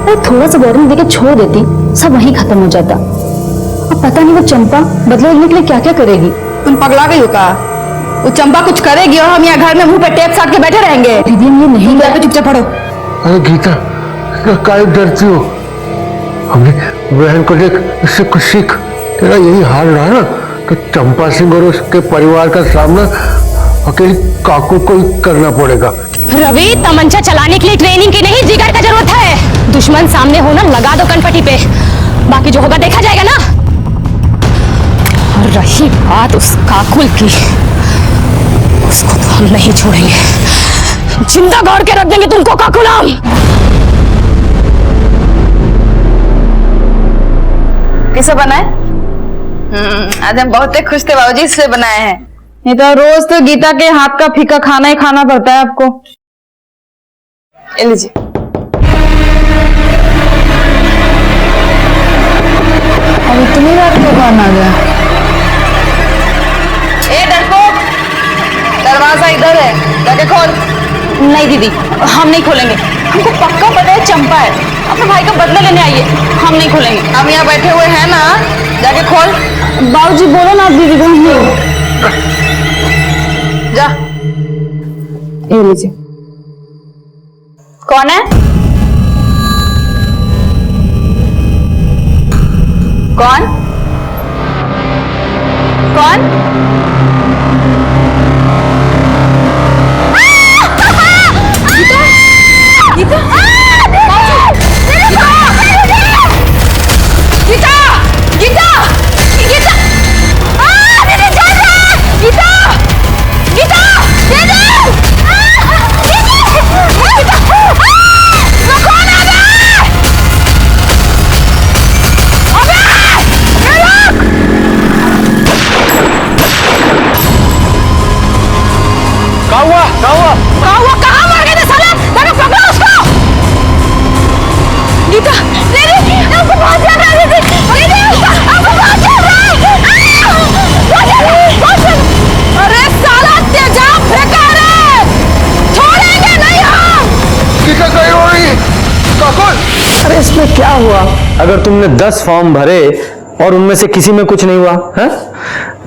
अरे थोड़ा सा वार्निंग देके छोड़ देती, सब वहीं खत्म हो जाता। अब पता नहीं वो चंपा बदले लेने के लिए क्या क्या करेगी। तुम पगला गई हो का? वो चंपा कुछ करेगी और हम यहाँ घर में मुंह पे टेप साट के बैठे रहेंगे। दीदी ये नहीं जाके चुपचाप पढ़ो। अरे गीता, काहे डरती हो? हमने बहन को देख, इससे कुछ सीख। तेरा यही हाल रहा ना कि चंपा सिंह और उसके परिवार का सामना अकेले काकू को ही करना पड़ेगा। रवि, तमंचा चलाने के लिए ट्रेनिंग की नहीं, जिगर का जरूरत है। दुश्मन सामने हो ना, लगा दो कनपटी पे, बाकी जो होगा देखा जाएगा ना। और रही बात उस काकुल की, उसको तो हम नहीं छोड़ेंगे, जिंदा गाड़ के रख देंगे तुमको काकुल हम। किसे बनाए? आज हम बहुत खुश थे बाबूजी, इससे बनाए हैं। नहीं तो रोज तो गीता के हाथ का फीका खाना ही खाना पड़ता है आपको। ये लीजिए। अब इतनी रात को कौन आ गया? ए डरपोक, दरवाजा इधर है, जाके खोल। नहीं दीदी, हम नहीं खोलेंगे, हमको पक्का पता है चंपा है, अपने भाई का बदला लेने आई है, हम नहीं खोलेंगे। हम यहाँ बैठे हुए हैं ना, जाके खोल। बाबूजी बोलो ना दीदी को। जा, ये लीजिए। कौन है? कौन? कौन? गीता? अरे इसमें क्या हुआ? अगर तुमने 10 फॉर्म भरे और उनमें से किसी में कुछ नहीं हुआ, है?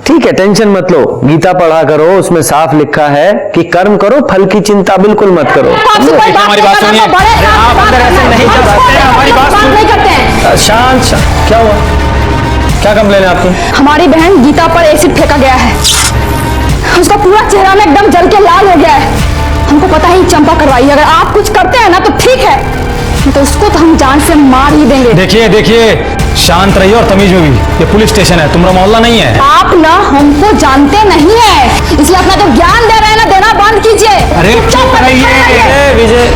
ठीक है, टेंशन मत लो, गीता पढ़ा करो, उसमें साफ लिखा है कि कर्म करो, फल की चिंता बिल्कुल मत करो। हमारी बात सुनिए, आप अंदर ऐसे नहीं कर सकते, हमारी बात सुनिए। शांत शांत, क्या हुआ? क्या कंप्लेन है आपकी? हमारी बहन गीता पर एसिड फेंका गया है, उसका पूरा चेहरा में एकदम जल के लाल हो गया है। हमको पता ही चंपा करवाई, अगर आप कुछ करते हैं ना तो ठीक है, तो उसको तो हम जान से मार ही देंगे। देखिए देखिए, शांत रहिए और तमीज में भी, ये पुलिस स्टेशन है, तुम्हारा मोहल्ला नहीं है। आप ना हमको जानते नहीं है, इसलिए अपना जो ज्ञान दे रहे हैं ना, देना बंद कीजिए। अरे चुप रहिए विजय,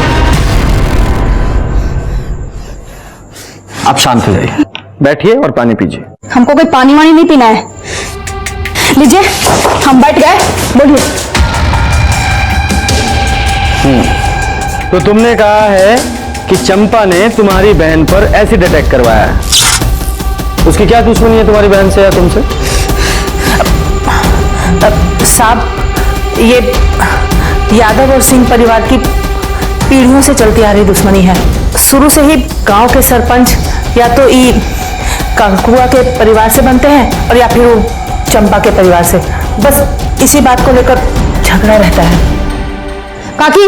आप शांत हो जाइए, बैठिए और पानी पीजिए। हमको कोई पानी वानी नहीं पीना है, लीजिए। हम बैठ गए, बोलिए। तो तुमने कहा है कि चंपा ने तुम्हारी बहन पर एसिड अटैक करवाया है, उसकी क्या दुश्मनी है तुम्हारी बहन से या तुमसे? साहब, ये यादव और सिंह परिवार की पीढ़ियों से चलती आ रही दुश्मनी है। शुरू से ही गांव के सरपंच या तो ई कंकुआ के परिवार से बनते हैं और या फिर वो चंपा के परिवार से, बस इसी बात को लेकर झगड़ा रहता है। काकी,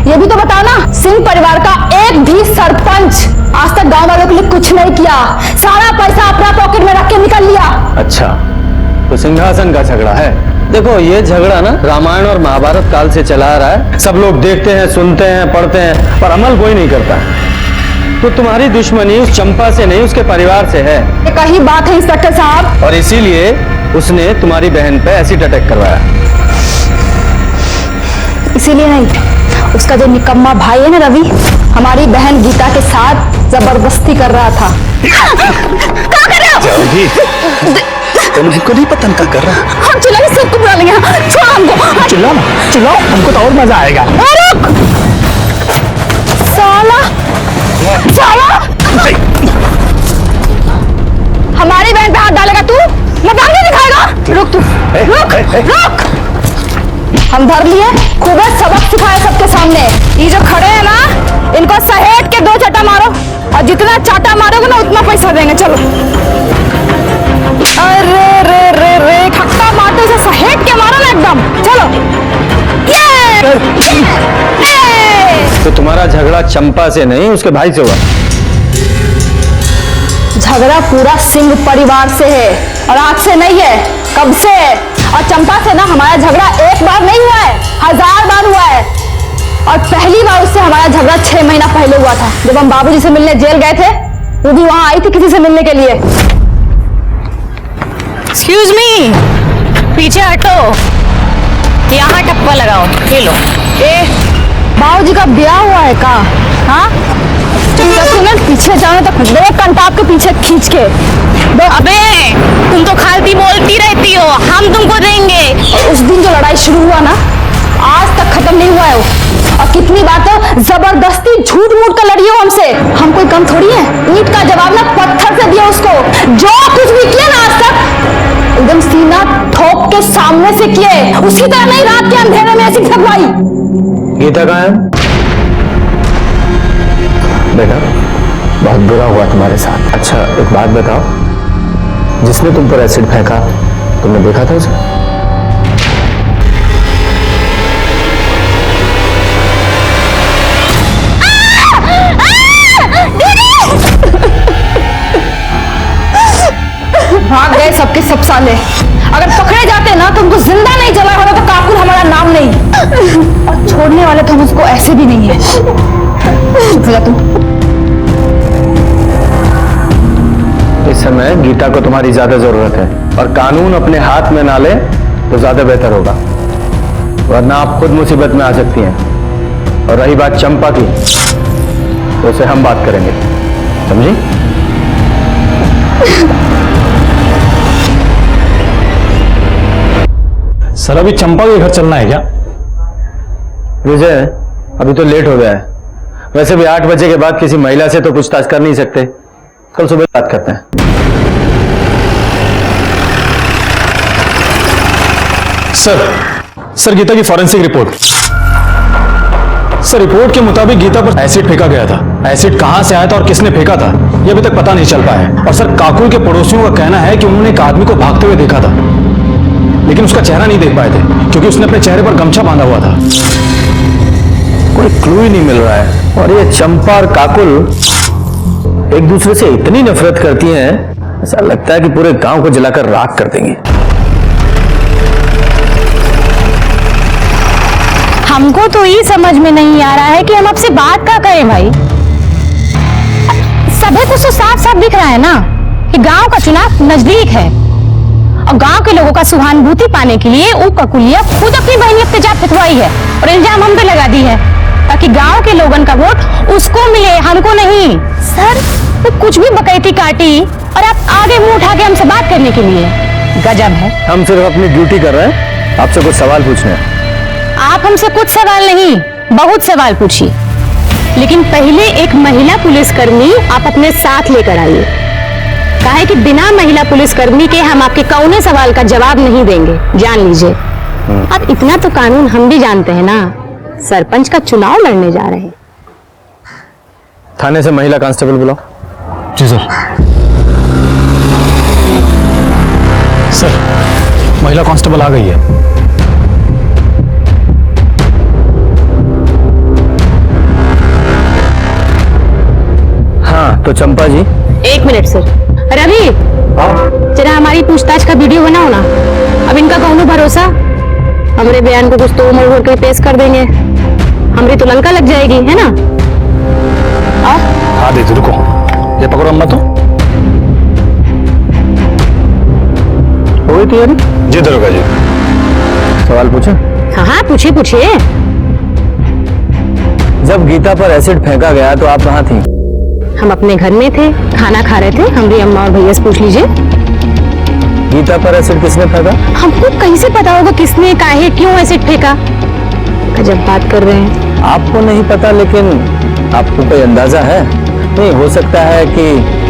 ये भी तो बताओ ना, सिंह परिवार का एक भी सरपंच आज तक गांव वालों के लिए कुछ नहीं किया, सारा पैसा अपना पॉकेट में रख के निकल लिया। अच्छा, तो सिंहासन का झगड़ा है। देखो, ये झगड़ा ना रामायण और महाभारत काल से चला आ रहा है, सब लोग देखते हैं, सुनते हैं, पढ़ते हैं, पर अमल कोई नहीं करता। तो तुम्हारी दुश्मनी उस चंपा से नहीं, उसके परिवार से है। ये कही बात है इंस्पेक्टर साहब, और इसीलिए उसने तुम्हारी बहन पे एसिड अटैक करवाया। इसीलिए नहीं, उसका जो निकम्मा भाई है ना रवि, हमारी बहन गीता के साथ जबरदस्ती कर रहा था। क्या कर रहे हो? तुमको नहीं पता क्या कर रहा है? हम चिल्लाएंगे, सबको बुला लेंगे। छोड़ो हमको। चिल्लाओ ना, चिल्लाओ, हमको तो और मजा आएगा। रुक! साला! साला! हमारी बहन पे हाथ डालेगा तू? मजाक नहीं दिखाएगा? रुक तू, रुक, रुक! हम धर लिए, खूब सबक सिखाए सबके सामने। ये जो खड़े हैं ना, इनको सहेट के 2 चट्टा मारो और जितना चाटा मारोगे ना उतना पैसा देंगे। चलो। अरे रे रे रे खट्टा मारते से सहेट के मारो ना एकदम। चलो। ये तो तुम्हारा झगड़ा चंपा से नहीं उसके भाई से हुआ? झगड़ा पूरा सिंह परिवार से है और आज से नहीं है, कब से है। और चंपा से ना हमारा झगड़ा एक बार नहीं हुआ है, 1000 बार हुआ है। और पहली बार उससे हमारा झगड़ा 6 महीना पहले हुआ था, जब हम बाबूजी से मिलने जेल गए थे। वो भी वहां आई थी किसी से मिलने के लिए। एक्सक्यूज मी, पीछे हटो, यहाँ टप्पा लगाओ, ये लो। ए, बाबूजी का ब्याह हुआ है का? हाँ, पीछे जाने तक दो कंटाप के पीछे खींच के। अबे तुम तो खालती बोलती रहती हो, हम तुमको देंगे। और उस दिन जो लड़ाई शुरू हुआ ना, आज तक खत्म नहीं हुआ है वो। और कितनी बार तो जबरदस्ती झूठ मूठ कर लड़ी हो हमसे। हम कोई कम थोड़ी है। ईंट का जवाब ना पत्थर से दिया उसको। जो कुछ भी किया ना आज तक एकदम सीना ठोक के सामने से किए। उसकी तरह नहीं रात के अंधेरे में ऐसी भगवाई। गीता कहाँ है? बेटा बहुत बुरा हुआ तुम्हारे साथ। अच्छा एक बात बताओ, जिसने तुम पर एसिड फेंका तुमने देखा था उसे? भाग गए सबके सब साले। अगर पकड़े जाते ना तो उनको जिंदा नहीं जला होगा तो काकुल हमारा नाम नहीं। और छोड़ने वाले तो हम उसको ऐसे भी नहीं है। चुप हो जा तुम। इस समय गीता को तुम्हारी ज्यादा जरूरत है और कानून अपने हाथ में ना ले तो ज्यादा बेहतर होगा, वरना आप खुद मुसीबत में आ सकती हैं। और रही बात चंपा की, तो उसे हम बात करेंगे, समझी? सर अभी चंपा के घर चलना है क्या? विजय अभी तो लेट हो गया है। वैसे भी 8 बजे के बाद किसी महिला से तो पूछताछ कर नहीं सकते, कल सुबह बात करते हैं। सर गीता की फॉरेंसिक रिपोर्ट। सर रिपोर्ट के मुताबिक गीता पर एसिड फेंका गया था। एसिड कहां से आया था और किसने फेंका था यह अभी तक पता नहीं चल पाया है। और सर काकुल के पड़ोसियों का कहना है कि उन्होंने एक आदमी को भागते हुए देखा था, लेकिन उसका चेहरा नहीं देख पाए थे क्योंकि उसने अपने चेहरे पर गमछा बांधा हुआ था। कोई क्लू ही नहीं मिल रहा है। और ये चंपा और काकुल एक दूसरे से इतनी नफरत करती हैं, ऐसा लगता है कि पूरे गांव को जलाकर राख कर देंगी। हमको तो ये समझ में नहीं आ रहा है कि हम आपसे बात क्या करें भाई। सभी कुछ तो साफ साफ दिख रहा है ना कि गांव का चुनाव नजदीक है और गांव के लोगों का सहानुभूति पाने के लिए वो ककुलिया खुद अपनी बहनियत पे जात फितवाई है और इल्जाम हम पे लगा दी है ताकि गांव के लोगों का वोट उसको मिले, हमको नहीं। सर वो कुछ भी बकैती काटी और आप आगे मुंह उठा के हमसे बात करने के लिए, गजब है। हम सिर्फ अपनी ड्यूटी कर रहे हैं, आपसे कुछ सवाल पूछने हैं। आप हमसे कुछ सवाल नहीं, बहुत सवाल पूछिए, लेकिन पहले एक महिला पुलिसकर्मी आप अपने साथ लेकर आइए। काहे कि बिना महिला पुलिसकर्मी के हम आपके कौने सवाल का जवाब नहीं देंगे, जान लीजिए। अब इतना तो कानून हम भी जानते हैं ना, सरपंच का चुनाव लड़ने जा रहे हैं। थाने से महिला कांस्टेबल बुलाओ। जी सर। सर महिला कांस्टेबल आ गई है। हाँ तो चंपा जी। 1 मिनट सर। रवि जरा हमारी पूछताछ का वीडियो बनाओ ना। अब इनका कौनो भरोसा, हमरे बयान को कुछ तो उमड़ भर के पेश कर देंगे, हमरी तो लंका लग जाएगी, है ना? हाँ दे रुको, ये पकड़ो अम्मा। तो हो गई तैयारी? जी दरोगा जी। सवाल पूछे? हाँ पूछिए पूछिए। जब गीता पर एसिड फेंका गया तो आप कहाँ थी? हम अपने घर में थे, खाना खा रहे थे। हमारी अम्मा और भैया से पूछ लीजिए। गीता पर एसिड किसने फेंका? हमको कैसे पता होगा किसने, काहे, क्यों एसिड फेंका? गजब बात कर रहे हैं। आपको नहीं पता लेकिन आपको कोई अंदाजा है? नहीं हो सकता है कि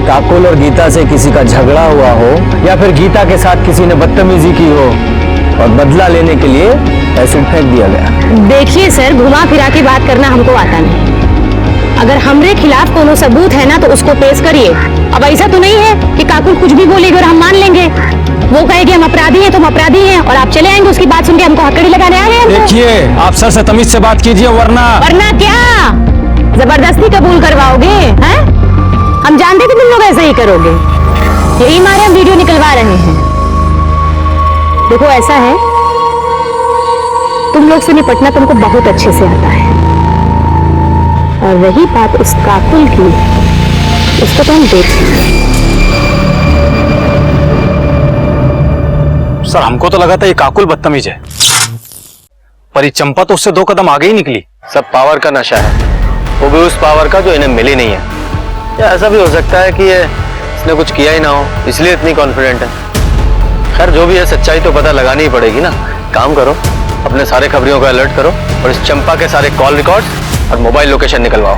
काकुल और गीता से किसी का झगड़ा हुआ हो या फिर गीता के साथ किसी ने बदतमीजी की हो और बदला लेने के लिए एसिड फेंक दिया गया। देखिए सर, घुमा फिरा के बात करना हमको आता नहीं। अगर हमरे खिलाफ कोनो सबूत है ना तो उसको पेश करिए। अब ऐसा तो नहीं है कि काकुल कुछ भी बोलेगी और हम मान लेंगे। वो कहेगी हम अपराधी हैं, तुम अपराधी हैं, और आप चले आएंगे, उसकी बात सुन के हमको हथकड़ी लगाने आ गए। देखिए, आप सर से तमीज से बात कीजिए, वरना क्या जबरदस्ती कबूल करवाओगे? हैं? हम जानते थे तुम लोग ऐसा ही करोगे, यही मारे हम वीडियो निकलवा रहे हैं। देखो ऐसा है, तुम लोग से निपटना तुमको बहुत अच्छे से आता है, और रही बात उस काकुल की, उसको तो हम देख लेंगे। सर हमको तो लगा था ये काकुल बदतमीज है, पर ये चंपा तो उससे 2 कदम आगे ही निकली। सब पावर का नशा है, वो भी उस पावर का जो इन्हें मिली नहीं है। या ऐसा भी हो सकता है कि ये इसने कुछ किया ही ना हो, इसलिए इतनी कॉन्फिडेंट है। खैर जो भी है, सच्चाई तो पता लगानी ही पड़ेगी ना। काम करो, अपने सारे खबरियों को अलर्ट करो और इस चंपा के सारे कॉल रिकॉर्ड्स और मोबाइल लोकेशन निकलवाओ।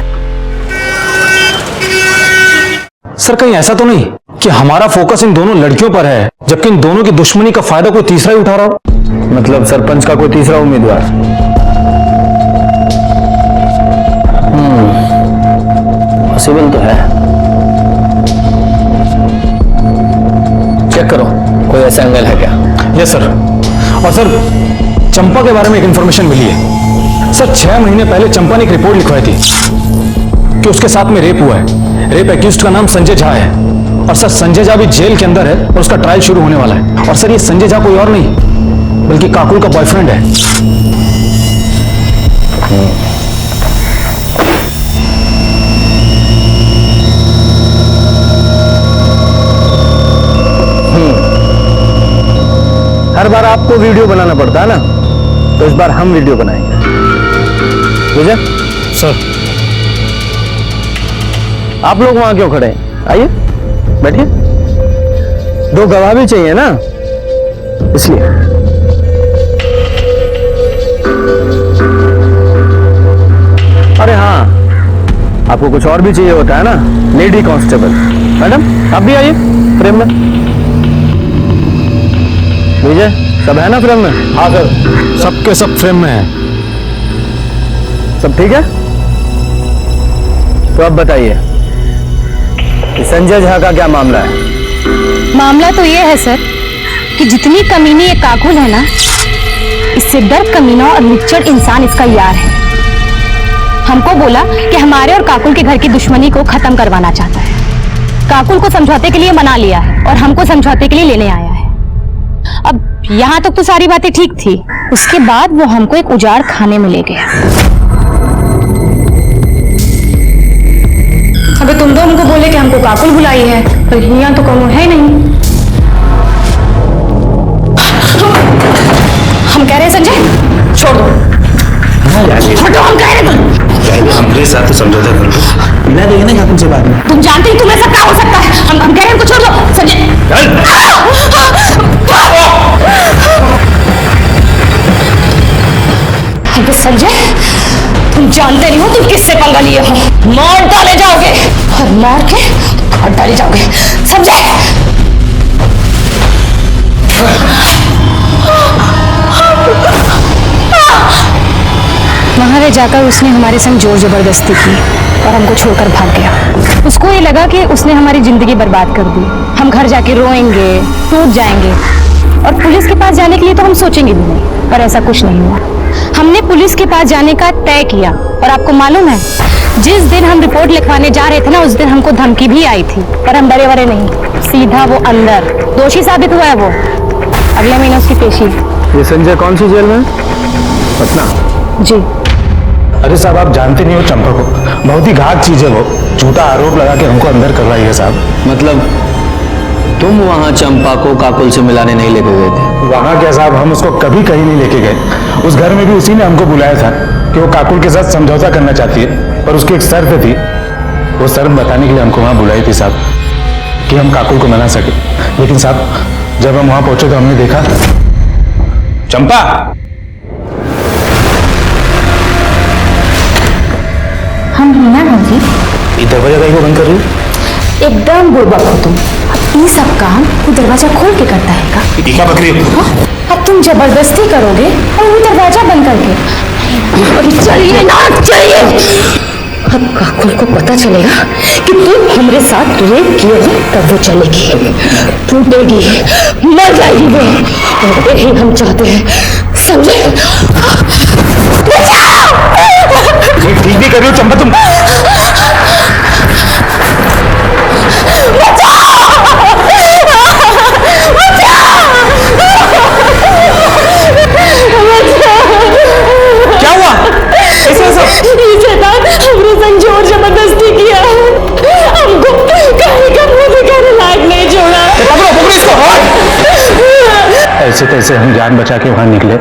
सर कहीं ऐसा तो नहीं कि हमारा फोकस इन दोनों लड़कियों पर है, जबकि इन दोनों की दुश्मनी का फायदा कोई तीसरा ही उठा रहा हो? मतलब सरपंच का कोई तीसरा उम्मीदवार? पॉसिबल तो है। चेक करो, कोई ऐसा एंगल है क्या? Yes sir. और सर चंपा के बारे में एक इंफॉर्मेशन मिली है। सर 6 महीने पहले चंपा ने एक रिपोर्ट लिखवाई थी कि उसके साथ में रेप हुआ है। रेप एक्यूज्ड का नाम संजय झा है, और सर संजय झा भी जेल के अंदर है और उसका ट्रायल शुरू होने वाला है। और सर ये संजय झा कोई और नहीं बल्कि काकुल का बॉयफ्रेंड है। हर बार आपको वीडियो बनाना पड़ता है ना, तो इस बार हम वीडियो बनाएंगे। बुझे? सर आप लोग वहां क्यों खड़े हैं? आइए बैठिए। 2 गवाह भी चाहिए ना, इसलिए। अरे हाँ, आपको कुछ और भी चाहिए होता है ना, लेडी कांस्टेबल। मैडम आप भी आइए फ्रेम में। विजय सब है ना फ्रेम में? हाँ सर, सबके सब फ्रेम में है। सब ठीक है? तो अब बताइए संजय झा का क्या मामला है? मामला तो ये है सर कि जितनी कमीनी ये काकुल है ना, इससे डर कमीना और निच्चड़ इंसान इसका यार है। हमको बोला कि हमारे और काकुल के घर की दुश्मनी को खत्म करवाना चाहता है। काकुल को समझौते के लिए मना लिया है और हमको समझौते के लिए लेने आया है। अब यहाँ तक तो सारी बातें ठीक थी, उसके बाद वो हमको एक उजाड़ खाने में ले गया। अगर तुम दो हमको बोले कि हमको काकुल बुलाई है, पर यहाँ तो कौन है नहीं। हम कह रहे हैं संजय छोड़ दो, हटो, हम कह रहे हैं हमारे साथ तो समझौता कर लो, बिना देखे ना काकुल से बात में। तुम जानते ही तुम्हें सब क्या हो सकता है। हम कह रहे हैं हमको छोड़ दो संजय। अबे संजय, तुम जानते नहीं हो तुम किससे पंगा लिए हो। मार डाले जाओगे और मार के काट डाले जाओगे, समझे? वहां वे जाकर उसने हमारे संग जोर जबरदस्ती की और हमको छोड़कर भाग गया। उसको ये लगा कि उसने हमारी जिंदगी बर्बाद कर दी। हम घर जाके रोएंगे, टूट जाएंगे, और पुलिस के पास जाने के लिए तो हम सोचेंगे भी नहीं, पर ऐसा कुछ नहीं हुआ। हमने पुलिस के पास जाने का तय किया, और आपको मालूम है जिस दिन हम रिपोर्ट लिखवाने जा रहे थे ना, उस दिन हमको धमकी भी आई थी, पर हम डरे वरे नहीं, सीधा वो अंदर। दोषी साबित हुआ है वो, अगले महीने उसकी पेशी। ये संजय कौन सी जेल में? पटना। जी। अरे साहब आप जानते नहीं हो चंपा को, बहुत ही घात चीज है वो। झूठा आरोप लगा के हमको अंदर करवाई है साहब। मतलब तुम वहां चंपा को काकुल से मिलाने नहीं लेके गए थे? वहां क्या साहब, हम उसको कभी कहीं नहीं लेके गए। उस घर में भी उसी ने हमको बुलाया था कि वो काकुल के साथ समझौता करना चाहती है, पर उसकी एक शर्त थी। वो शर्त बताने के लिए हमको वहां बुलाई थी साहब, कि हम काकुल को मना सके। लेकिन साहब जब हम वहां पहुंचे तो हमने देखा चंपा। हम हीना ना जी। ये दरवाजा कहीं को बंद कर रही हो? एकदम बुड़बक हो तुम। अब ये सब काम वो दरवाजा खोल के करता है का? क्या बकरी हो? अब तुम जबरदस्ती करोगे और वो दरवाजा बंद करके। चलिए ना, चलिए। अब काकुल को पता चलेगा कि तू हमरे साथ रेप किया है, तब वो चलेगी, टूटेगी, मर जाएगी वो। और यही हम चाहते हैं, समझे? ठीक भी कर रही हो चंपा तुम। क्या हुआ? ऐसा ये शैतान हमरे संग जोर जबरदस्ती किया, हमको कहीं का मुंह दिखाने लायक नहीं छोड़ा। पकड़ो इसको। ऐसे तैसे हम जान बचा के वहां निकले।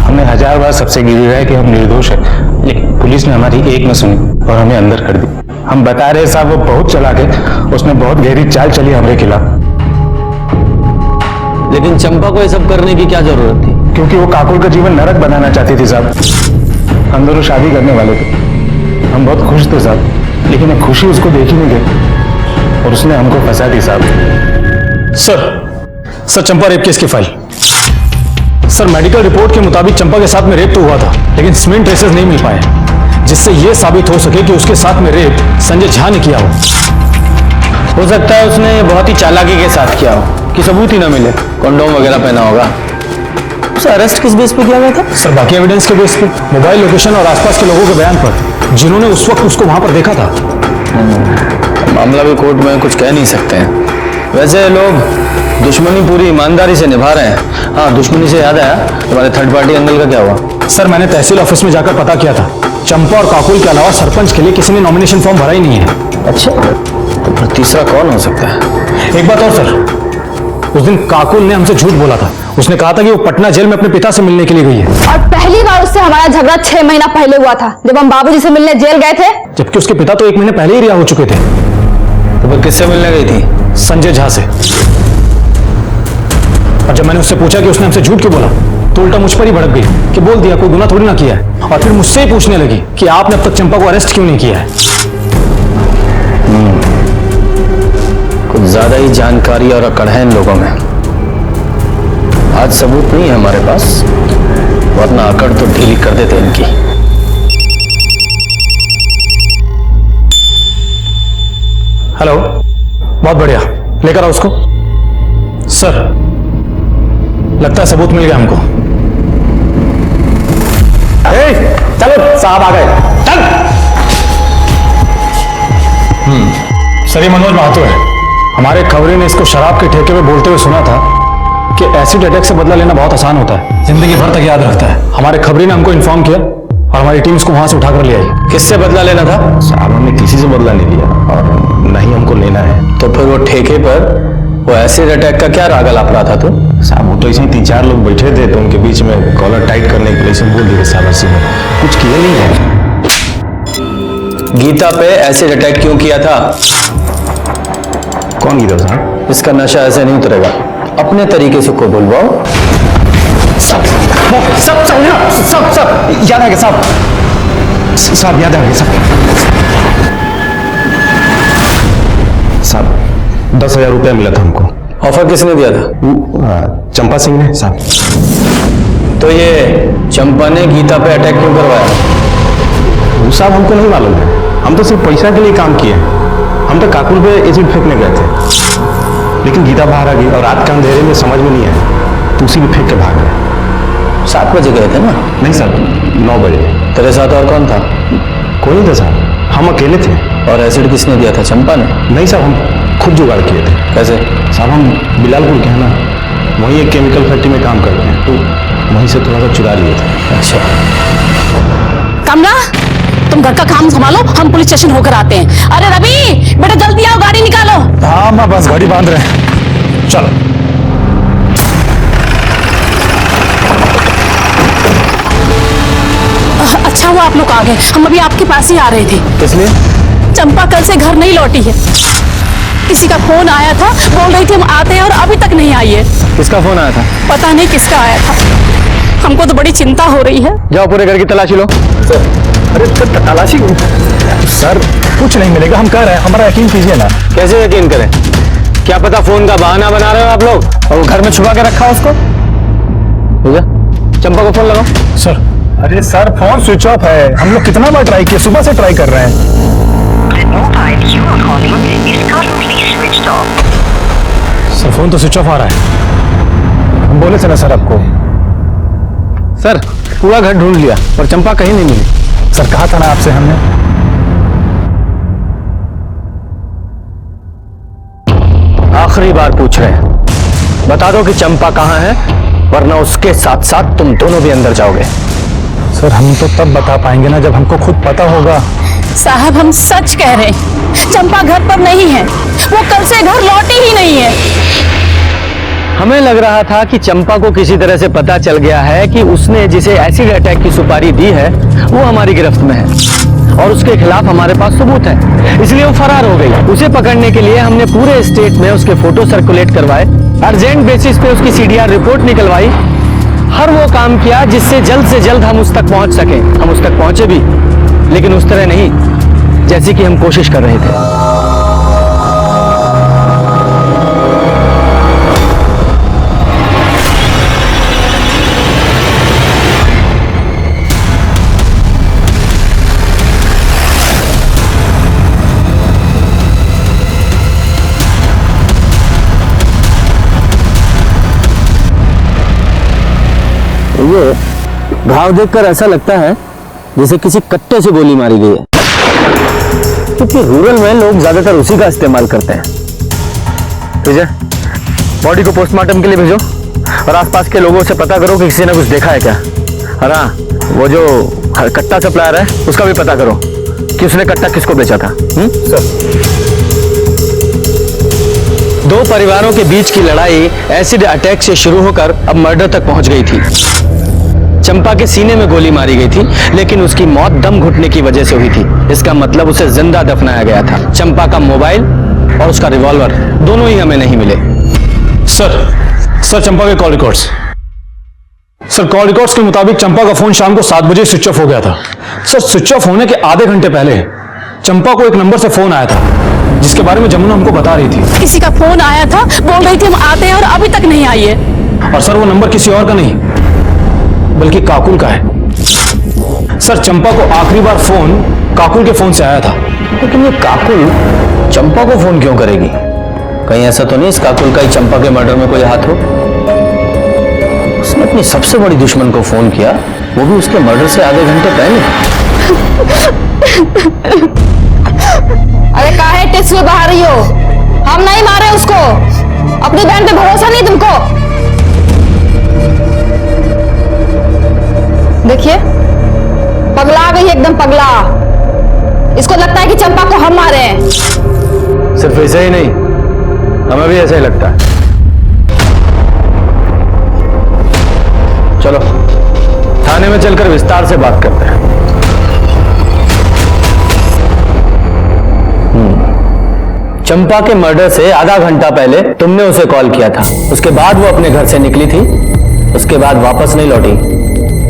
हमने 1000 बार सबसे गिरी है कि हम निर्दोष है, लेकिन पुलिस ने हमारी एक न सुनी और हमें अंदर कर दी। हम बता रहे साहब वो बहुत चालाक है, उसने बहुत गहरी चाल चली हमारे खिलाफ। लेकिन चंपा को ये सब करने की क्या जरूरत थी? क्योंकि वो काकुल का जीवन नरक बनाना चाहती थी साहब। हम दोनों शादी करने वाले थे, हम बहुत खुश थे साहब, लेकिन वो खुशी उसको देख ही नहीं गई और उसने हमको फंसा दी साहब। सर चंपा रेप केस की फाइल। सर मेडिकल रिपोर्ट के मुताबिक चंपा के साथ में रेप तो हुआ था, लेकिन स्विन ट्रेसेस नहीं मिल पाए, जिससे यह साबित हो सके कि उसके साथ में रेप संजय झा ने किया हो सकता है उसने बहुत ही चालाकी के साथ किया हो कि सबूत ही ना मिले, कंडोम वगैरह पहना होगा। उसे अरेस्ट किस बेस पे किया गया था? सर बाकी एविडेंस के बेस पे, मोबाइल लोकेशन और आसपास के लोगों के बयान पर, जिन्होंने उस वक्त उसको वहां पर देखा था। मामला भी कोर्ट में कुछ कह नहीं सकते हैं। वैसे लोग दुश्मनी पूरी ईमानदारी से निभा रहे हैं। हाँ, दुश्मनी से याद आया, तुम्हारे थर्ड पार्टी एंगल का क्या हुआ? सर मैंने तहसील ऑफिस में जाकर पता किया था, चंपा और काकुल के अलावा सरपंच के लिए किसी ने नॉमिनेशन फॉर्म भरा ही नहीं है। अच्छा, तो फिर तीसरा कौन हो सकता है? एक बात और सर, उस दिन काकुल ने हमसे झूठ बोला था। उसने कहा था कि वो पटना जेल में अपने पिता से मिलने के लिए गई है, और पहली बार उससे हमारा झगड़ा 6 महीना पहले हुआ था, जब हम बाबूजी से मिलने जेल गए थे। जबकि उसके पिता तो 1 महीने पहले ही रिहा हो चुके थे। तो फिर किससे मिलने गई थी? संजय झा से। और जब मैंने उससे पूछा कि उसने हमसे झूठ क्यों बोला, तो उल्टा मुझ पर ही भड़क गई कि बोल दिया कोई गुनाह थोड़ी ना किया है। और फिर मुझसे ही पूछने लगी कि आपने अब तक चंपा को अरेस्ट क्यों नहीं किया है। कुछ ज्यादा ही जानकारी और अकड़ है इन लोगों में। आज सबूत नहीं है हमारे पास, वरना अकड़ तो ढीली कर देते इनकी। हेलो, बहुत बढ़िया, लेकर आओ उसको। सर लगता है सबूत मिल गया हमको। चलो साहब आ गए, चल। सर ये मनोज महतो है। हमारे खबरी ने इसको शराब के ठेके पे बोलते हुए सुना था कि एसिड अटैक से बदला लेना बहुत आसान होता है, जिंदगी भर तक याद रखता है। हमारे खबरी ने हमको इन्फॉर्म किया और हमारी टीम इसको वहां से उठाकर ले आई। किससे बदला लेना था? साहब हमने किसी से बदला नहीं लिया और न ही हमको लेना है। तो फिर वो ठेके पर वो एसिड अटैक का क्या राग लाप रहा था तू? साहब वो तो ऐसे ही 3-4 लोग बैठे थे, तो उनके बीच में कॉलर टाइट करने के लिए सब बोल दिए साहब। ऐसे में कुछ किया नहीं है। गीता पे एसिड अटैक क्यों किया था? कौन गीता साहब? इसका नशा ऐसे नहीं उतरेगा, अपने तरीके से को बुलवाओ। सब याद आ गया साहब, साहब याद आ गया साहब। 10,000 रुपया मिला था हमको। ऑफर किसने दिया था? चंपा सिंह ने साहब। तो ये चंपा ने गीता पे अटैक क्यों करवाया? वो साहब हमको नहीं मालूम है, हम तो सिर्फ पैसा के लिए काम किए। हम तो काकुल पे एसिड फेंकने गए थे, लेकिन गीता बाहर आ गई और रात के अंधेरे में समझ में नहीं आया, तो उसी में फेंक के भाग गए। 7 बजे गए थे ना? नहीं साहब, 9 बजे। तेरे साथ और कौन था? कोई नहीं था साहब, हम अकेले थे। और एसिड किसने दिया था? चंपा ने? नहीं साहब, हम खुद जुगाड़ किए थे। कैसे? साहब हम बिलालपुर के हैं ना, वहीं एक केमिकल फैक्ट्री में काम करते हैं, तो वहीं से थोड़ा सा चुरा लिए थे। अच्छा। कमला, तुम घर का काम संभालो, हम पुलिस स्टेशन होकर आते हैं। अरे रवि बेटा जल्दी आओ, गाड़ी निकालो। हाँ मैं बस गाड़ी बांध रहे हैं, चलो। अच्छा हुआ आप लोग आ गए, हम अभी आपके पास ही आ रहे थे। किस लिए? चंपा कल से घर नहीं लौटी है, किसी का फोन आया था, बोल रही थी हम आते हैं और अभी तक नहीं आई है। किसका फोन आया था? पता नहीं किसका आया था, हमको तो बड़ी चिंता हो रही है। जाओ पूरे घर की तलाशी लो। अरे तलाशी सर, कुछ नहीं मिलेगा, हम कह रहे हैं, हमारा यकीन कीजिए ना। कैसे यकीन करें? क्या पता फोन का बहाना बना रहे हो आप लोग और वो घर में छुपा के रखा उसको। चंपा को फोन लगाओ। सर अरे सर फोन स्विच ऑफ है, हम लोग कितना बार ट्राई किए, सुबह से ट्राई कर रहे हैं। सर फोन तो स्विच ऑफ आ रहा है, हम बोले थे ना सर आपको। सर पूरा घर ढूंढ लिया पर चंपा कहीं नहीं मिली। सर कहा था ना आपसे हमने। आखिरी बार पूछ रहे हैं, बता दो कि चंपा कहाँ है, वरना उसके साथ साथ तुम दोनों भी अंदर जाओगे। सर हम तो तब बता पाएंगे ना जब हमको खुद पता होगा। साहब हम सच कह रहे हैं, चंपा घर पर नहीं है, वो कल से घर लौटी ही नहीं है। हमें लग रहा था कि चंपा को किसी तरह से पता चल गया है कि उसने जिसे एसिड अटैक की सुपारी दी है वो हमारी गिरफ्त में है और उसके खिलाफ हमारे पास सबूत है, इसलिए वो फरार हो गई। उसे पकड़ने के लिए हमने पूरे स्टेट में उसके फोटो सर्कुलेट करवाए, अर्जेंट बेसिस पे उसकी सीडीआर रिपोर्ट निकलवाई, हर वो काम किया जिससे जल्द से जल्द हम उस तक पहुंच सके। हम उस तक पहुंचे भी, लेकिन उस तरह नहीं जैसी कि हम कोशिश कर रहे थे। ये घाव देखकर ऐसा लगता है जैसे किसी कट्टे से गोली मारी गई है, क्योंकि रूरल में लोग ज्यादातर उसी का इस्तेमाल करते हैं। विजय, बॉडी को पोस्टमार्टम के लिए भेजो और आसपास के लोगों से पता करो कि किसी ने कुछ देखा है क्या। और हाँ, वो जो कट्टा सप्लायर है उसका भी पता करो कि उसने कट्टा किसको बेचा था। सर। दो परिवारों के बीच की लड़ाई एसिड अटैक से शुरू होकर अब मर्डर तक पहुंच गई थी। चंपा के सीने में गोली मारी गई थी, लेकिन उसकी मौत दम घुटने की वजह से हुई थी। इसका मतलब उसे जिंदा दफनाया गया था। चंपा का मोबाइल और उसका रिवॉल्वर दोनों ही हमें नहीं मिले। सर चंपा के call records. Sir call records के मुताबिक चंपा का फोन शाम को 7 बजे स्विच ऑफ हो गया था। सर स्विच ऑफ होने के आधे घंटे पहले चंपा को एक नंबर से फोन आया था जिसके बारे में जमुना हमको बता रही थी। किसी का फोन आया था, बोल रही थी हम आते हैं और अभी तक नहीं आई है। और सर वो नंबर किसी और का नहीं बल्कि काकुल का है। सर चंपा को आखिरी बार फोन काकुल के फोन से आया था। लेकिन ये काकुल चंपा को फोन क्यों करेगी? कहीं ऐसा तो नहीं इस काकुल का ही चंपा के मर्डर में कोई हाथ हो? उसने अपनी सबसे बड़ी दुश्मन को फोन किया, वो भी उसके मर्डर से आधे घंटे पहले। अरे काहे टिश्यू बहा रही हो? हम नहीं मारे उसको, अपनी बहन पे भरोसा नहीं तुमको? देखिए पगला गई, एकदम पगला। इसको लगता है कि चंपा को हम मारे हैं। सिर्फ ऐसे ही नहीं, हमें भी ऐसा ही लगता है। चलो थाने में चलकर विस्तार से बात करते हैं। चंपा के मर्डर से आधा घंटा पहले तुमने उसे कॉल किया था, उसके बाद वो अपने घर से निकली थी, उसके बाद वापस नहीं लौटी।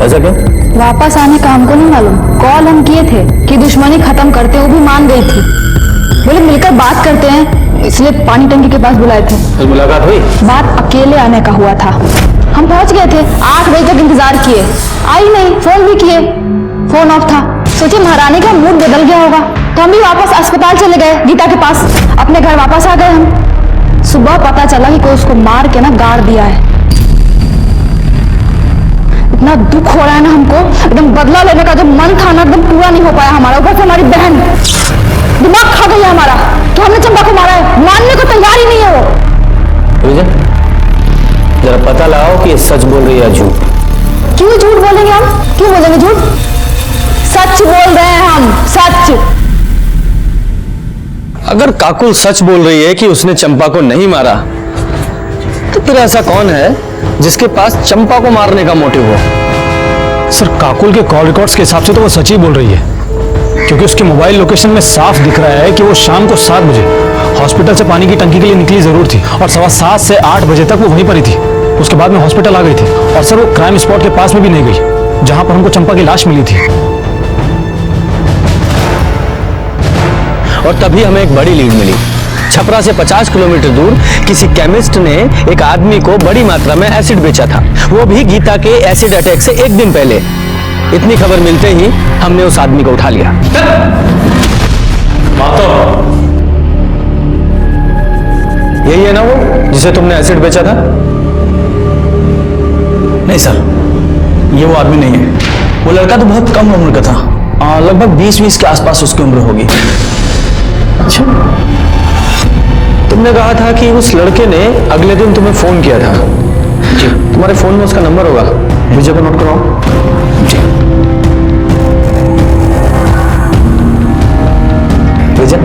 ऐसा क्यों? वापस आने का हमको नहीं मालूम। कॉल हम किए थे कि दुश्मनी खत्म करते, वो भी मान गई थी। बोले मिलकर बात करते हैं, इसलिए पानी टंकी के पास बुलाए थे। फिर मुलाकात हुई? बात अकेले आने का हुआ था। हम पहुंच गए थे, 8 बजे तक इंतजार किए, आई नहीं। फोन भी किए, फोन ऑफ था। सोचे महारानी का मूड बदल गया होगा, तो हम भी वापस अस्पताल चले गए, गीता के पास। अपने घर वापस आ गए हम। सुबह पता चला कि कोई उसको मार के ना गाड़ दिया है। इतना दुख हो रहा है ना हमको, एकदम बदला लेने का जो मन था ना, एकदम पूरा नहीं हो पाया हमारा। ऊपर से हमारी बहन दिमाग खा गई है हमारा कि हमने चंपा को मारा है। मानने को तैयार ही नहीं है वो। जरा पता लगाओ कि ये सच बोल रही है झूठ। क्यों झूठ बोलेंगे हम? क्यों बोलेंगे झूठ? सच बोल रहे हैं हम, सच। अगर काकुल सच बोल रही है कि उसने चंपा को नहीं मारा, तो फिर ऐसा कौन है जिसके पास चंपा को मारने का मोटिव हो? सर काकुल के कॉल रिकॉर्ड्स के हिसाब से तो वो सच ही बोल रही है, क्योंकि उसके मोबाइल लोकेशन में साफ दिख रहा है कि वो शाम को 7 बजे हॉस्पिटल से पानी की टंकी के लिए निकली जरूर थी और 7:15 से 8 बजे तक वो वहीं पर ही थी। उसके बाद में हॉस्पिटल आ गई थी और सर वो क्राइम स्पॉट के पास में भी नहीं गई जहां पर हमको चंपा की लाश मिली थी। और तभी हमें एक बड़ी लीड मिली। छपरा से 50 किलोमीटर दूर किसी केमिस्ट ने एक आदमी को बड़ी मात्रा में एसिड बेचा था, वो भी गीता के एसिड अटैक से 1 दिन पहले। इतनी खबर मिलते ही हमने उस आदमी को उठा लिया। यही है ना वो जिसे तुमने एसिड बेचा था? नहीं सर, ये वो आदमी नहीं है। वो लड़का तो बहुत कम उम्र का था, लगभग 20-20 के आसपास उसकी उम्र होगी। अच्छा, तुमने कहा था कि उस लड़के ने अगले दिन तुम्हें फोन किया था। जी, तुम्हारे फोन में उसका नंबर होगा, मुझे को नोट कराओ। जी विजय,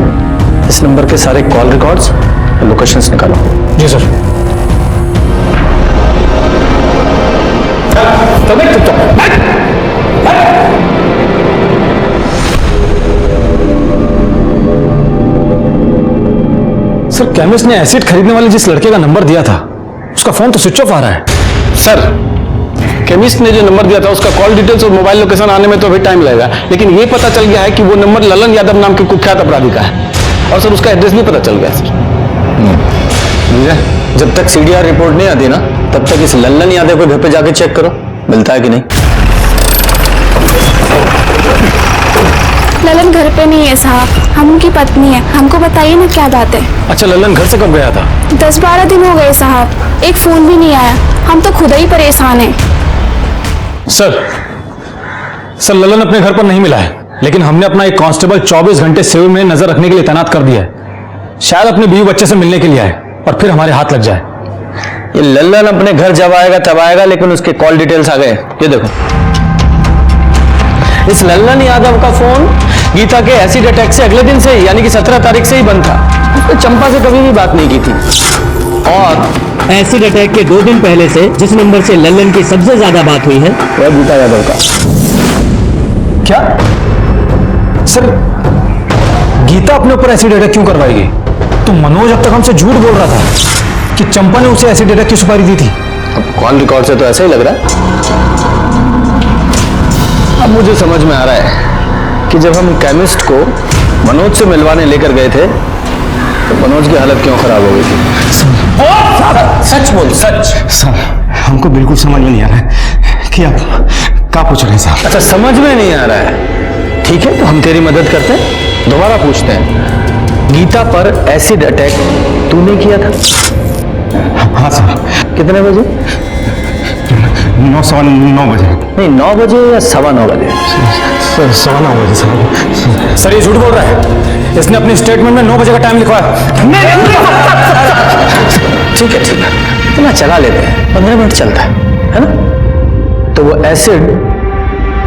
इस नंबर के सारे कॉल रिकॉर्ड्स और लोकेशंस निकालो। जी सर। सर, केमिस्ट ने एसिड खरीदने वाले जिस लड़के का नंबर दिया था, उसका फोन तो स्विच ऑफ आ रहा है। सर, केमिस्ट ने जो नंबर दिया था उसका कॉल डिटेल्स और मोबाइल लोकेशन आने में तो अभी टाइम लगेगा, लेकिन ये पता चल गया है कि वो नंबर ललन यादव नाम के कुख्यात अपराधी का है, और सर उसका एड्रेस भी पता चल गया सर। जब तक सीडीआर रिपोर्ट नहीं आती ना, तब तक इस लल्लन यादव को घर पे जाके चेक करो, मिलता है कि नहीं। ललन घर पे नहीं है साहब, हम उनकी पत्नी है। हमको बताइए ना क्या बात है। अच्छा, लल्लन घर से कब गया था? 10-12 दिन हो गए साहब, एक फोन भी नहीं आया। हम तो खुद ही परेशान हैं। सर ललन अपने घर पर नहीं मिला है, लेकिन हमने अपना एक कांस्टेबल 24 घंटे सिविल में नजर रखने के लिए तैनात कर दिया है। शायद अपने बीवी बच्चे से मिलने के लिए आए और फिर हमारे हाथ लग जाए। ये लल्लन अपने घर जब आएगा तब आएगा, लेकिन उसके कॉल डिटेल्स आ गए। ये देखो, इस लल्लन यादव का फोन गीता के एसिड अटैक से अगले दिन से ही, यानी कि 17 तारीख से ही बंद था। उसने चंपा से कभी भी बात नहीं की थी। और एसिड अटैक के 2 दिन पहले से जिस नंबर से लल्लन की सबसे ज्यादा बात हुई है वह गीता यादव का। क्या सर, गीता अपने ऊपर एसिड अटैक क्यों करवाएगी? तो मनोज अब तक हमसे झूठ बोल रहा था कि चंपा ने उसे एसिड अटैक की सुपारी दी थी। अब कॉल रिकॉर्ड से तो ऐसा ही लग रहा है। अब मुझे समझ में आ रहा है कि जब हम केमिस्ट को मनोज से मिलवाने लेकर गए थे तो मनोज की हालत क्यों खराब हो गई थी। सच बोल, सच। सर, हमको बिल्कुल समझ में नहीं आ रहा है कि आप क्या पूछ रहे हैं साहब। अच्छा, समझ में नहीं आ रहा है, ठीक है, तो हम तेरी मदद करते हैं। दोबारा पूछते हैं, गीता पर एसिड अटैक तूने किया था? हाँ सर। कितने बजे? 9:15 बजे। नहीं, 9 बजे या 9:15 बजे? सर 9:15 बजे सर। सर ये झूठ बोल रहा है, इसने अपनी स्टेटमेंट में 9 बजे का टाइम लिखवाया। ठीक है, ठीक है, इतना चला लेते हैं, 15 मिनट चलता है ना? तो वो एसिड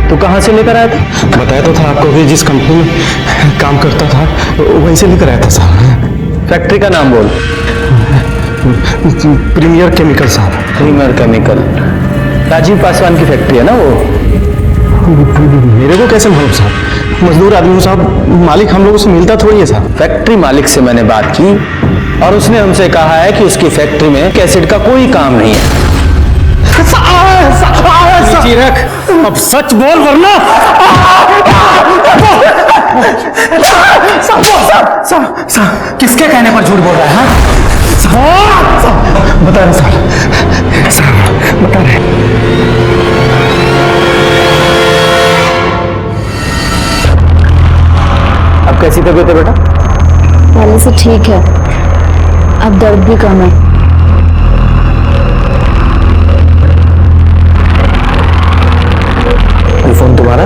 तू कहाँ से लेकर आया था? बताया तो था आपको कि जिस कंपनी में काम करता था वहीं से लेकर आया था साहब। फैक्ट्री का नाम बोल। प्रीमियर केमिकल साहब। प्रीमियर केमिकल, राजीव पासवान की फैक्ट्री है ना वो? मेरे को कैसे मालूम साहब, मजदूर आदमी हूँ साहब, मालिक हम लोगों से मिलता थोड़ी है साहब। फैक्ट्री मालिक से मैंने बात की और उसने हमसे कहा है कि उसकी फैक्ट्री में एसिड का कोई काम नहीं है। रख, अब सच बोल वरना। किसके कहने पर झूठ बोल रहा है? बता रहे साहब, बता रहे। अब कैसी तबीयत है बेटा? पहले से ठीक है, अब दर्द भी कम है। ये फोन तुम्हारा?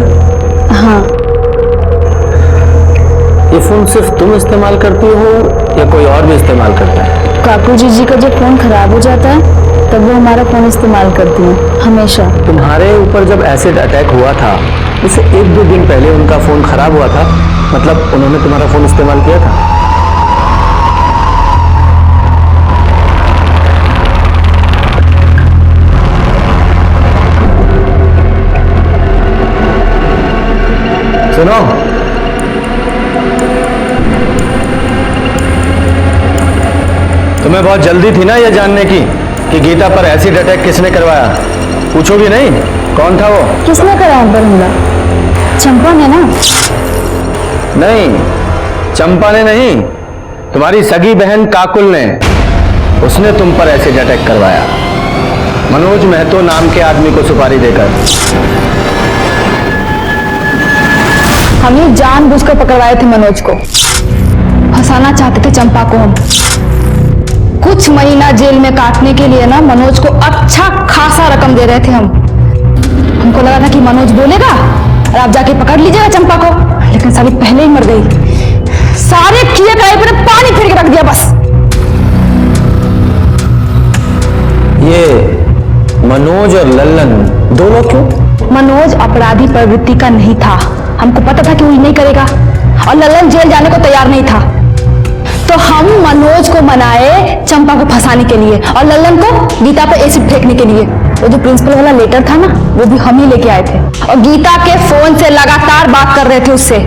हाँ। ये फोन सिर्फ तुम इस्तेमाल करती हो या कोई और भी इस्तेमाल करता है? काकू जी का जब फोन खराब हो जाता है तब वो हमारा फोन इस्तेमाल करती है हमेशा। तुम्हारे ऊपर जब एसिड अटैक हुआ था उससे 1-2 दिन पहले उनका फोन खराब हुआ था, मतलब उन्होंने तुम्हारा फोन इस्तेमाल किया था? सुनो, तुम्हें बहुत जल्दी थी ना ये जानने की कि गीता पर एसिड अटैक किसने करवाया? पूछोगी नहीं कौन था वो? किसने कराया पर हमला? चंपा ने ना? नहीं, चंपा ने नहीं, तुम्हारी सगी बहन काकुल ने। उसने तुम पर एसिड अटैक करवाया, मनोज महतो नाम के आदमी को सुपारी देकर। हम ही जानबूझकर पकड़वाए थे मनोज को, फंसाना चाहते थे चंपा को हम। कुछ महीना जेल में काटने के लिए ना मनोज को अच्छा खासा रकम दे रहे थे हम। हमको लगा था कि मनोज बोलेगा और आप जाके पकड़ लीजिएगा चंपा को, लेकिन साली पहले ही मर गई। सारे किए कराए पर पानी फेर के रख दिया बस। ये मनोज और लल्लन दोनों क्यों? मनोज अपराधी प्रवृत्ति का नहीं था, हमको पता था कि वो नहीं करेगा, और लल्लन जेल जाने को तैयार नहीं था। तो हम मनोज को मनाए चंपा को फंसाने के लिए और लल्लन को गीता पर एसिड फेंकने के लिए। वो जो प्रिंसिपल वाला लेटर था ना, वो भी हम ही लेके आए थे, और गीता के फोन से लगातार बात कर रहे थे उससे।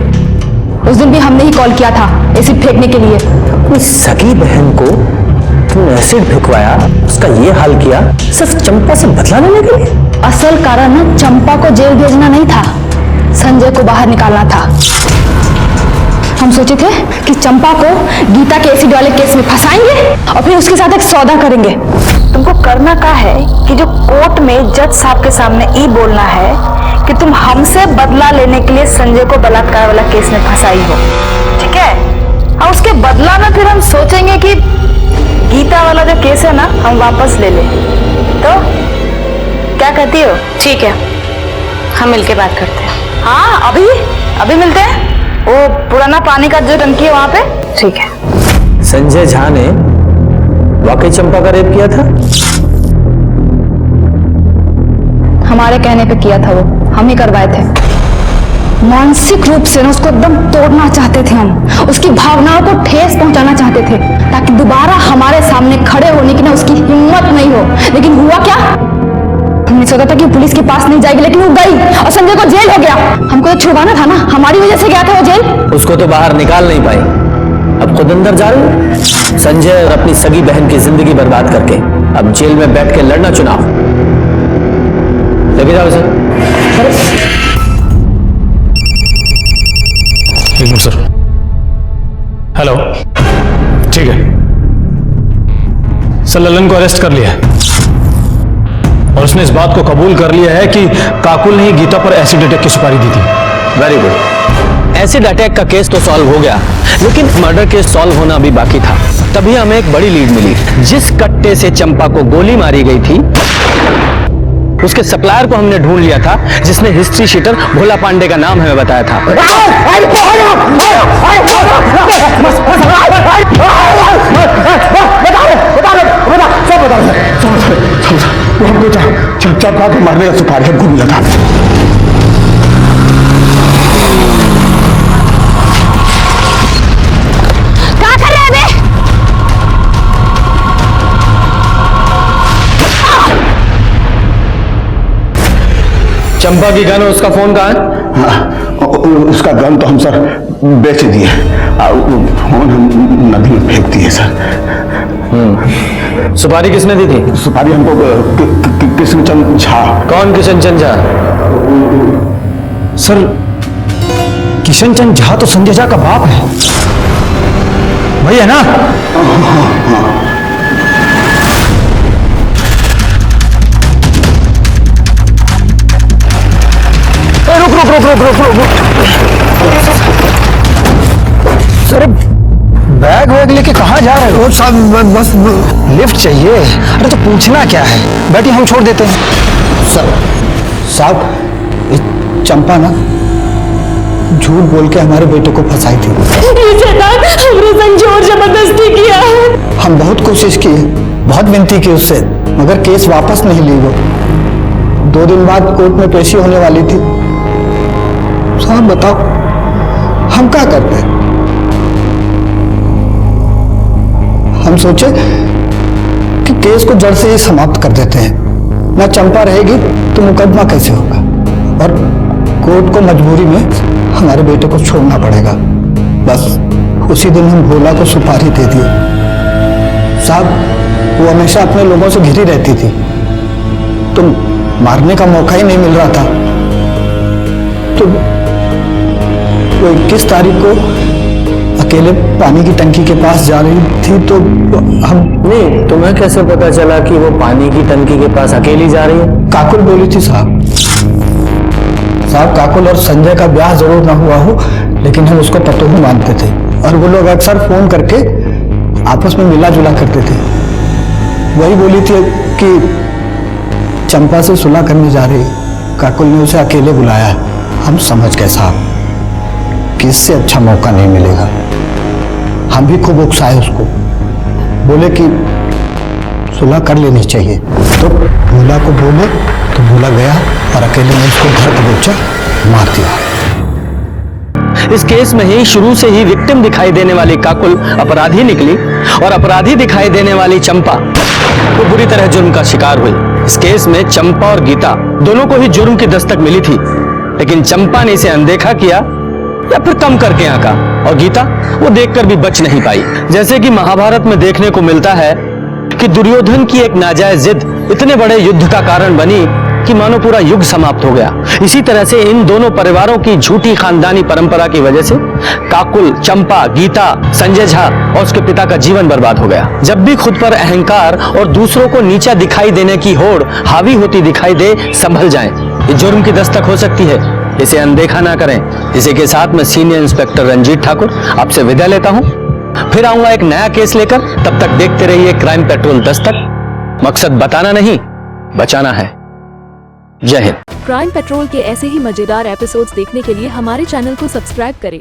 उस दिन भी हमने ही कॉल किया था एसिड फेंकने के लिए। उस सगी बहन को तुमने एसिड फेंकवाया, उसका ये हाल किया सिर्फ चंपा से बदला लेने के लिए? असल कारण ना चंपा को जेल भेजना नहीं था, संजय को बाहर निकालना था। हम सोचे थे कि चंपा को गीता के एसिड वाले केस में फंसाएंगे और फिर उसके साथ एक सौदा करेंगे। तुमको करना क्या है कि जो कोर्ट में जज साहब के सामने ये बोलना है कि तुम हमसे बदला लेने के लिए संजय को बलात्कार वाला केस में फंसाई हो, ठीक है? और उसके बदला में फिर हम सोचेंगे कि गीता वाला जो केस है ना हम वापस ले लें। तो क्या कहती हो? ठीक है, हम मिलके बात करते हैं। हाँ, अभी मिलते हैं। वो पुराना पानी का जो टंकी है वहां पे। ठीक है। संजय झा ने वाकई चंपा का रेप किया था? हमारे कहने पे किया था, वो हम ही करवाए थे। मानसिक रूप से ना उसको एकदम तोड़ना चाहते थे हम, उसकी भावनाओं को ठेस पहुंचाना चाहते थे ताकि दोबारा हमारे सामने खड़े होने की ना उसकी हिम्मत नहीं हो। लेकिन हुआ क्या? हमने सोचा था कि पुलिस के पास नहीं जाएगी, लेकिन वो गई और संजय को जेल हो गया। हमको तो छुड़वाना था ना, हमारी वजह से गया था वो जेल। उसको तो बाहर निकाल नहीं पाई, अब खुद अंदर जा रही। संजय और अपनी सगी बहन की जिंदगी बर्बाद करके अब जेल में बैठ के लड़ना चुनाव। लेके जाओ इसे। एक मिनट सर। हेलो, ठीक है सर, लल्लन को अरेस्ट कर लिया है और उसने इस बात को कबूल कर लिया है कि काकुल ने ही गीता पर एसिड अटैक की सुपारी दी थी। Very good. एसिड अटैक का केस तो सॉल्व हो गया, लेकिन मर्डर केस सॉल्व होना अभी बाकी था। तभी हमें एक बड़ी लीड मिली। जिस कट्टे से चंपा को गोली मारी गई थी, उसके सप्लायर को हमने ढूंढ लिया था, जिसने हिस्ट्री शीटर भोला पांडे का नाम हमें बताया था। चंपा को मारने का सुपारी हमको मिला था। क्या कर रहे हैं बे? चंपा की गन और उसका फोन कहाँ है? हाँ, उसका गन तो हम सर बेच दिए, फोन हम नदी में फेंक दिए सर। सुपारी किसने दी थी? सुपारी हमको किशनचंद झा। कौन किशनचंद झा? सर किशनचंद झा तो संजय झा का बाप है, वही है ना? सर बैग वैग लेके कहाँ जा रहे हो? साहब बस लिफ्ट चाहिए। अरे तो पूछना क्या है, बैठिए हम छोड़ देते हैं। साहब चंपा ना झूठ बोल के हमारे बेटे को फंसाई थी। हमने संजय और जबरदस्ती किया है। हम बहुत कोशिश की, बहुत विनती की उससे, मगर केस वापस नहीं ली वो। 2 दिन बाद कोर्ट में पेशी होने वाली थी। साहब बताओ हम क्या करते? हम सोचे कि केस को जड़ से ही समाप्त कर देते हैं। ना चंपा रहेगी तो मुकदमा कैसे होगा, और कोर्ट को मजबूरी में हमारे बेटे को छोड़ना पड़ेगा। बस उसी दिन हम भोला को सुपारी दे दी। साहब वो हमेशा अपने लोगों से घिरी रहती थी, तो मारने का मौका ही नहीं मिल रहा था। तो वो 21 तारीख को अकेले पानी की टंकी के पास जा रही थी, तो हम नहीं, तुम्हें कैसे पता चला कि वो पानी की टंकी के पास अकेली जा रही है? काकुल बोली थी साहब। साहब काकुल और संजय का ब्याह जरूर ना हुआ हो, लेकिन हम उसको पतोहू मानते थे और वो लोग अक्सर फोन करके आपस में मिला जुला करते थे। वही बोली थी कि चंपा से सुलह करने जा रही, काकुल ने उसे अकेले बुलाया। हम समझ गए साहब कि इससे अच्छा मौका नहीं मिलेगा। हम भी खूब उकसाए उसको, बोले कि सुलह कर लेनी चाहिए, तो भूला को बोले तो भूला गया और अकेले में उसको घर का बच्चा मार दिया। इस केस में ही शुरू से ही विक्टिम दिखाई देने वाली काकुल अपराधी निकली और अपराधी दिखाई देने वाली चंपा वो बुरी तरह जुर्म का शिकार हुई। इस केस में चंपा और गीता दोनों को ही जुर्म की दस्तक मिली थी, लेकिन चंपा ने इसे अनदेखा किया या फिर कम करके आंका और गीता वो देखकर भी बच नहीं पाई। जैसे कि महाभारत में देखने को मिलता है कि दुर्योधन की एक नाजायज जिद इतने बड़े युद्ध का कारण बनी कि मानो पूरा युग समाप्त हो गया। इसी तरह से इन दोनों परिवारों की झूठी खानदानी परंपरा की वजह से काकुल, चंपा, गीता, संजय झा और उसके पिता का जीवन बर्बाद हो गया। जब भी खुद पर अहंकार और दूसरों को नीचा दिखाई देने की होड़ हावी होती दिखाई दे, संभल जाएं। ये जुर्म की दस्तक हो सकती है, इसे अनदेखा ना करें। इसी के साथ मैं सीनियर इंस्पेक्टर रंजीत ठाकुर आपसे विदा लेता हूं। फिर आऊंगा एक नया केस लेकर, तब तक देखते रहिए क्राइम पेट्रोल दस्तक। मकसद बताना नहीं, बचाना है। जय हिंद। क्राइम पेट्रोल के ऐसे ही मजेदार एपिसोड्स देखने के लिए हमारे चैनल को सब्सक्राइब करें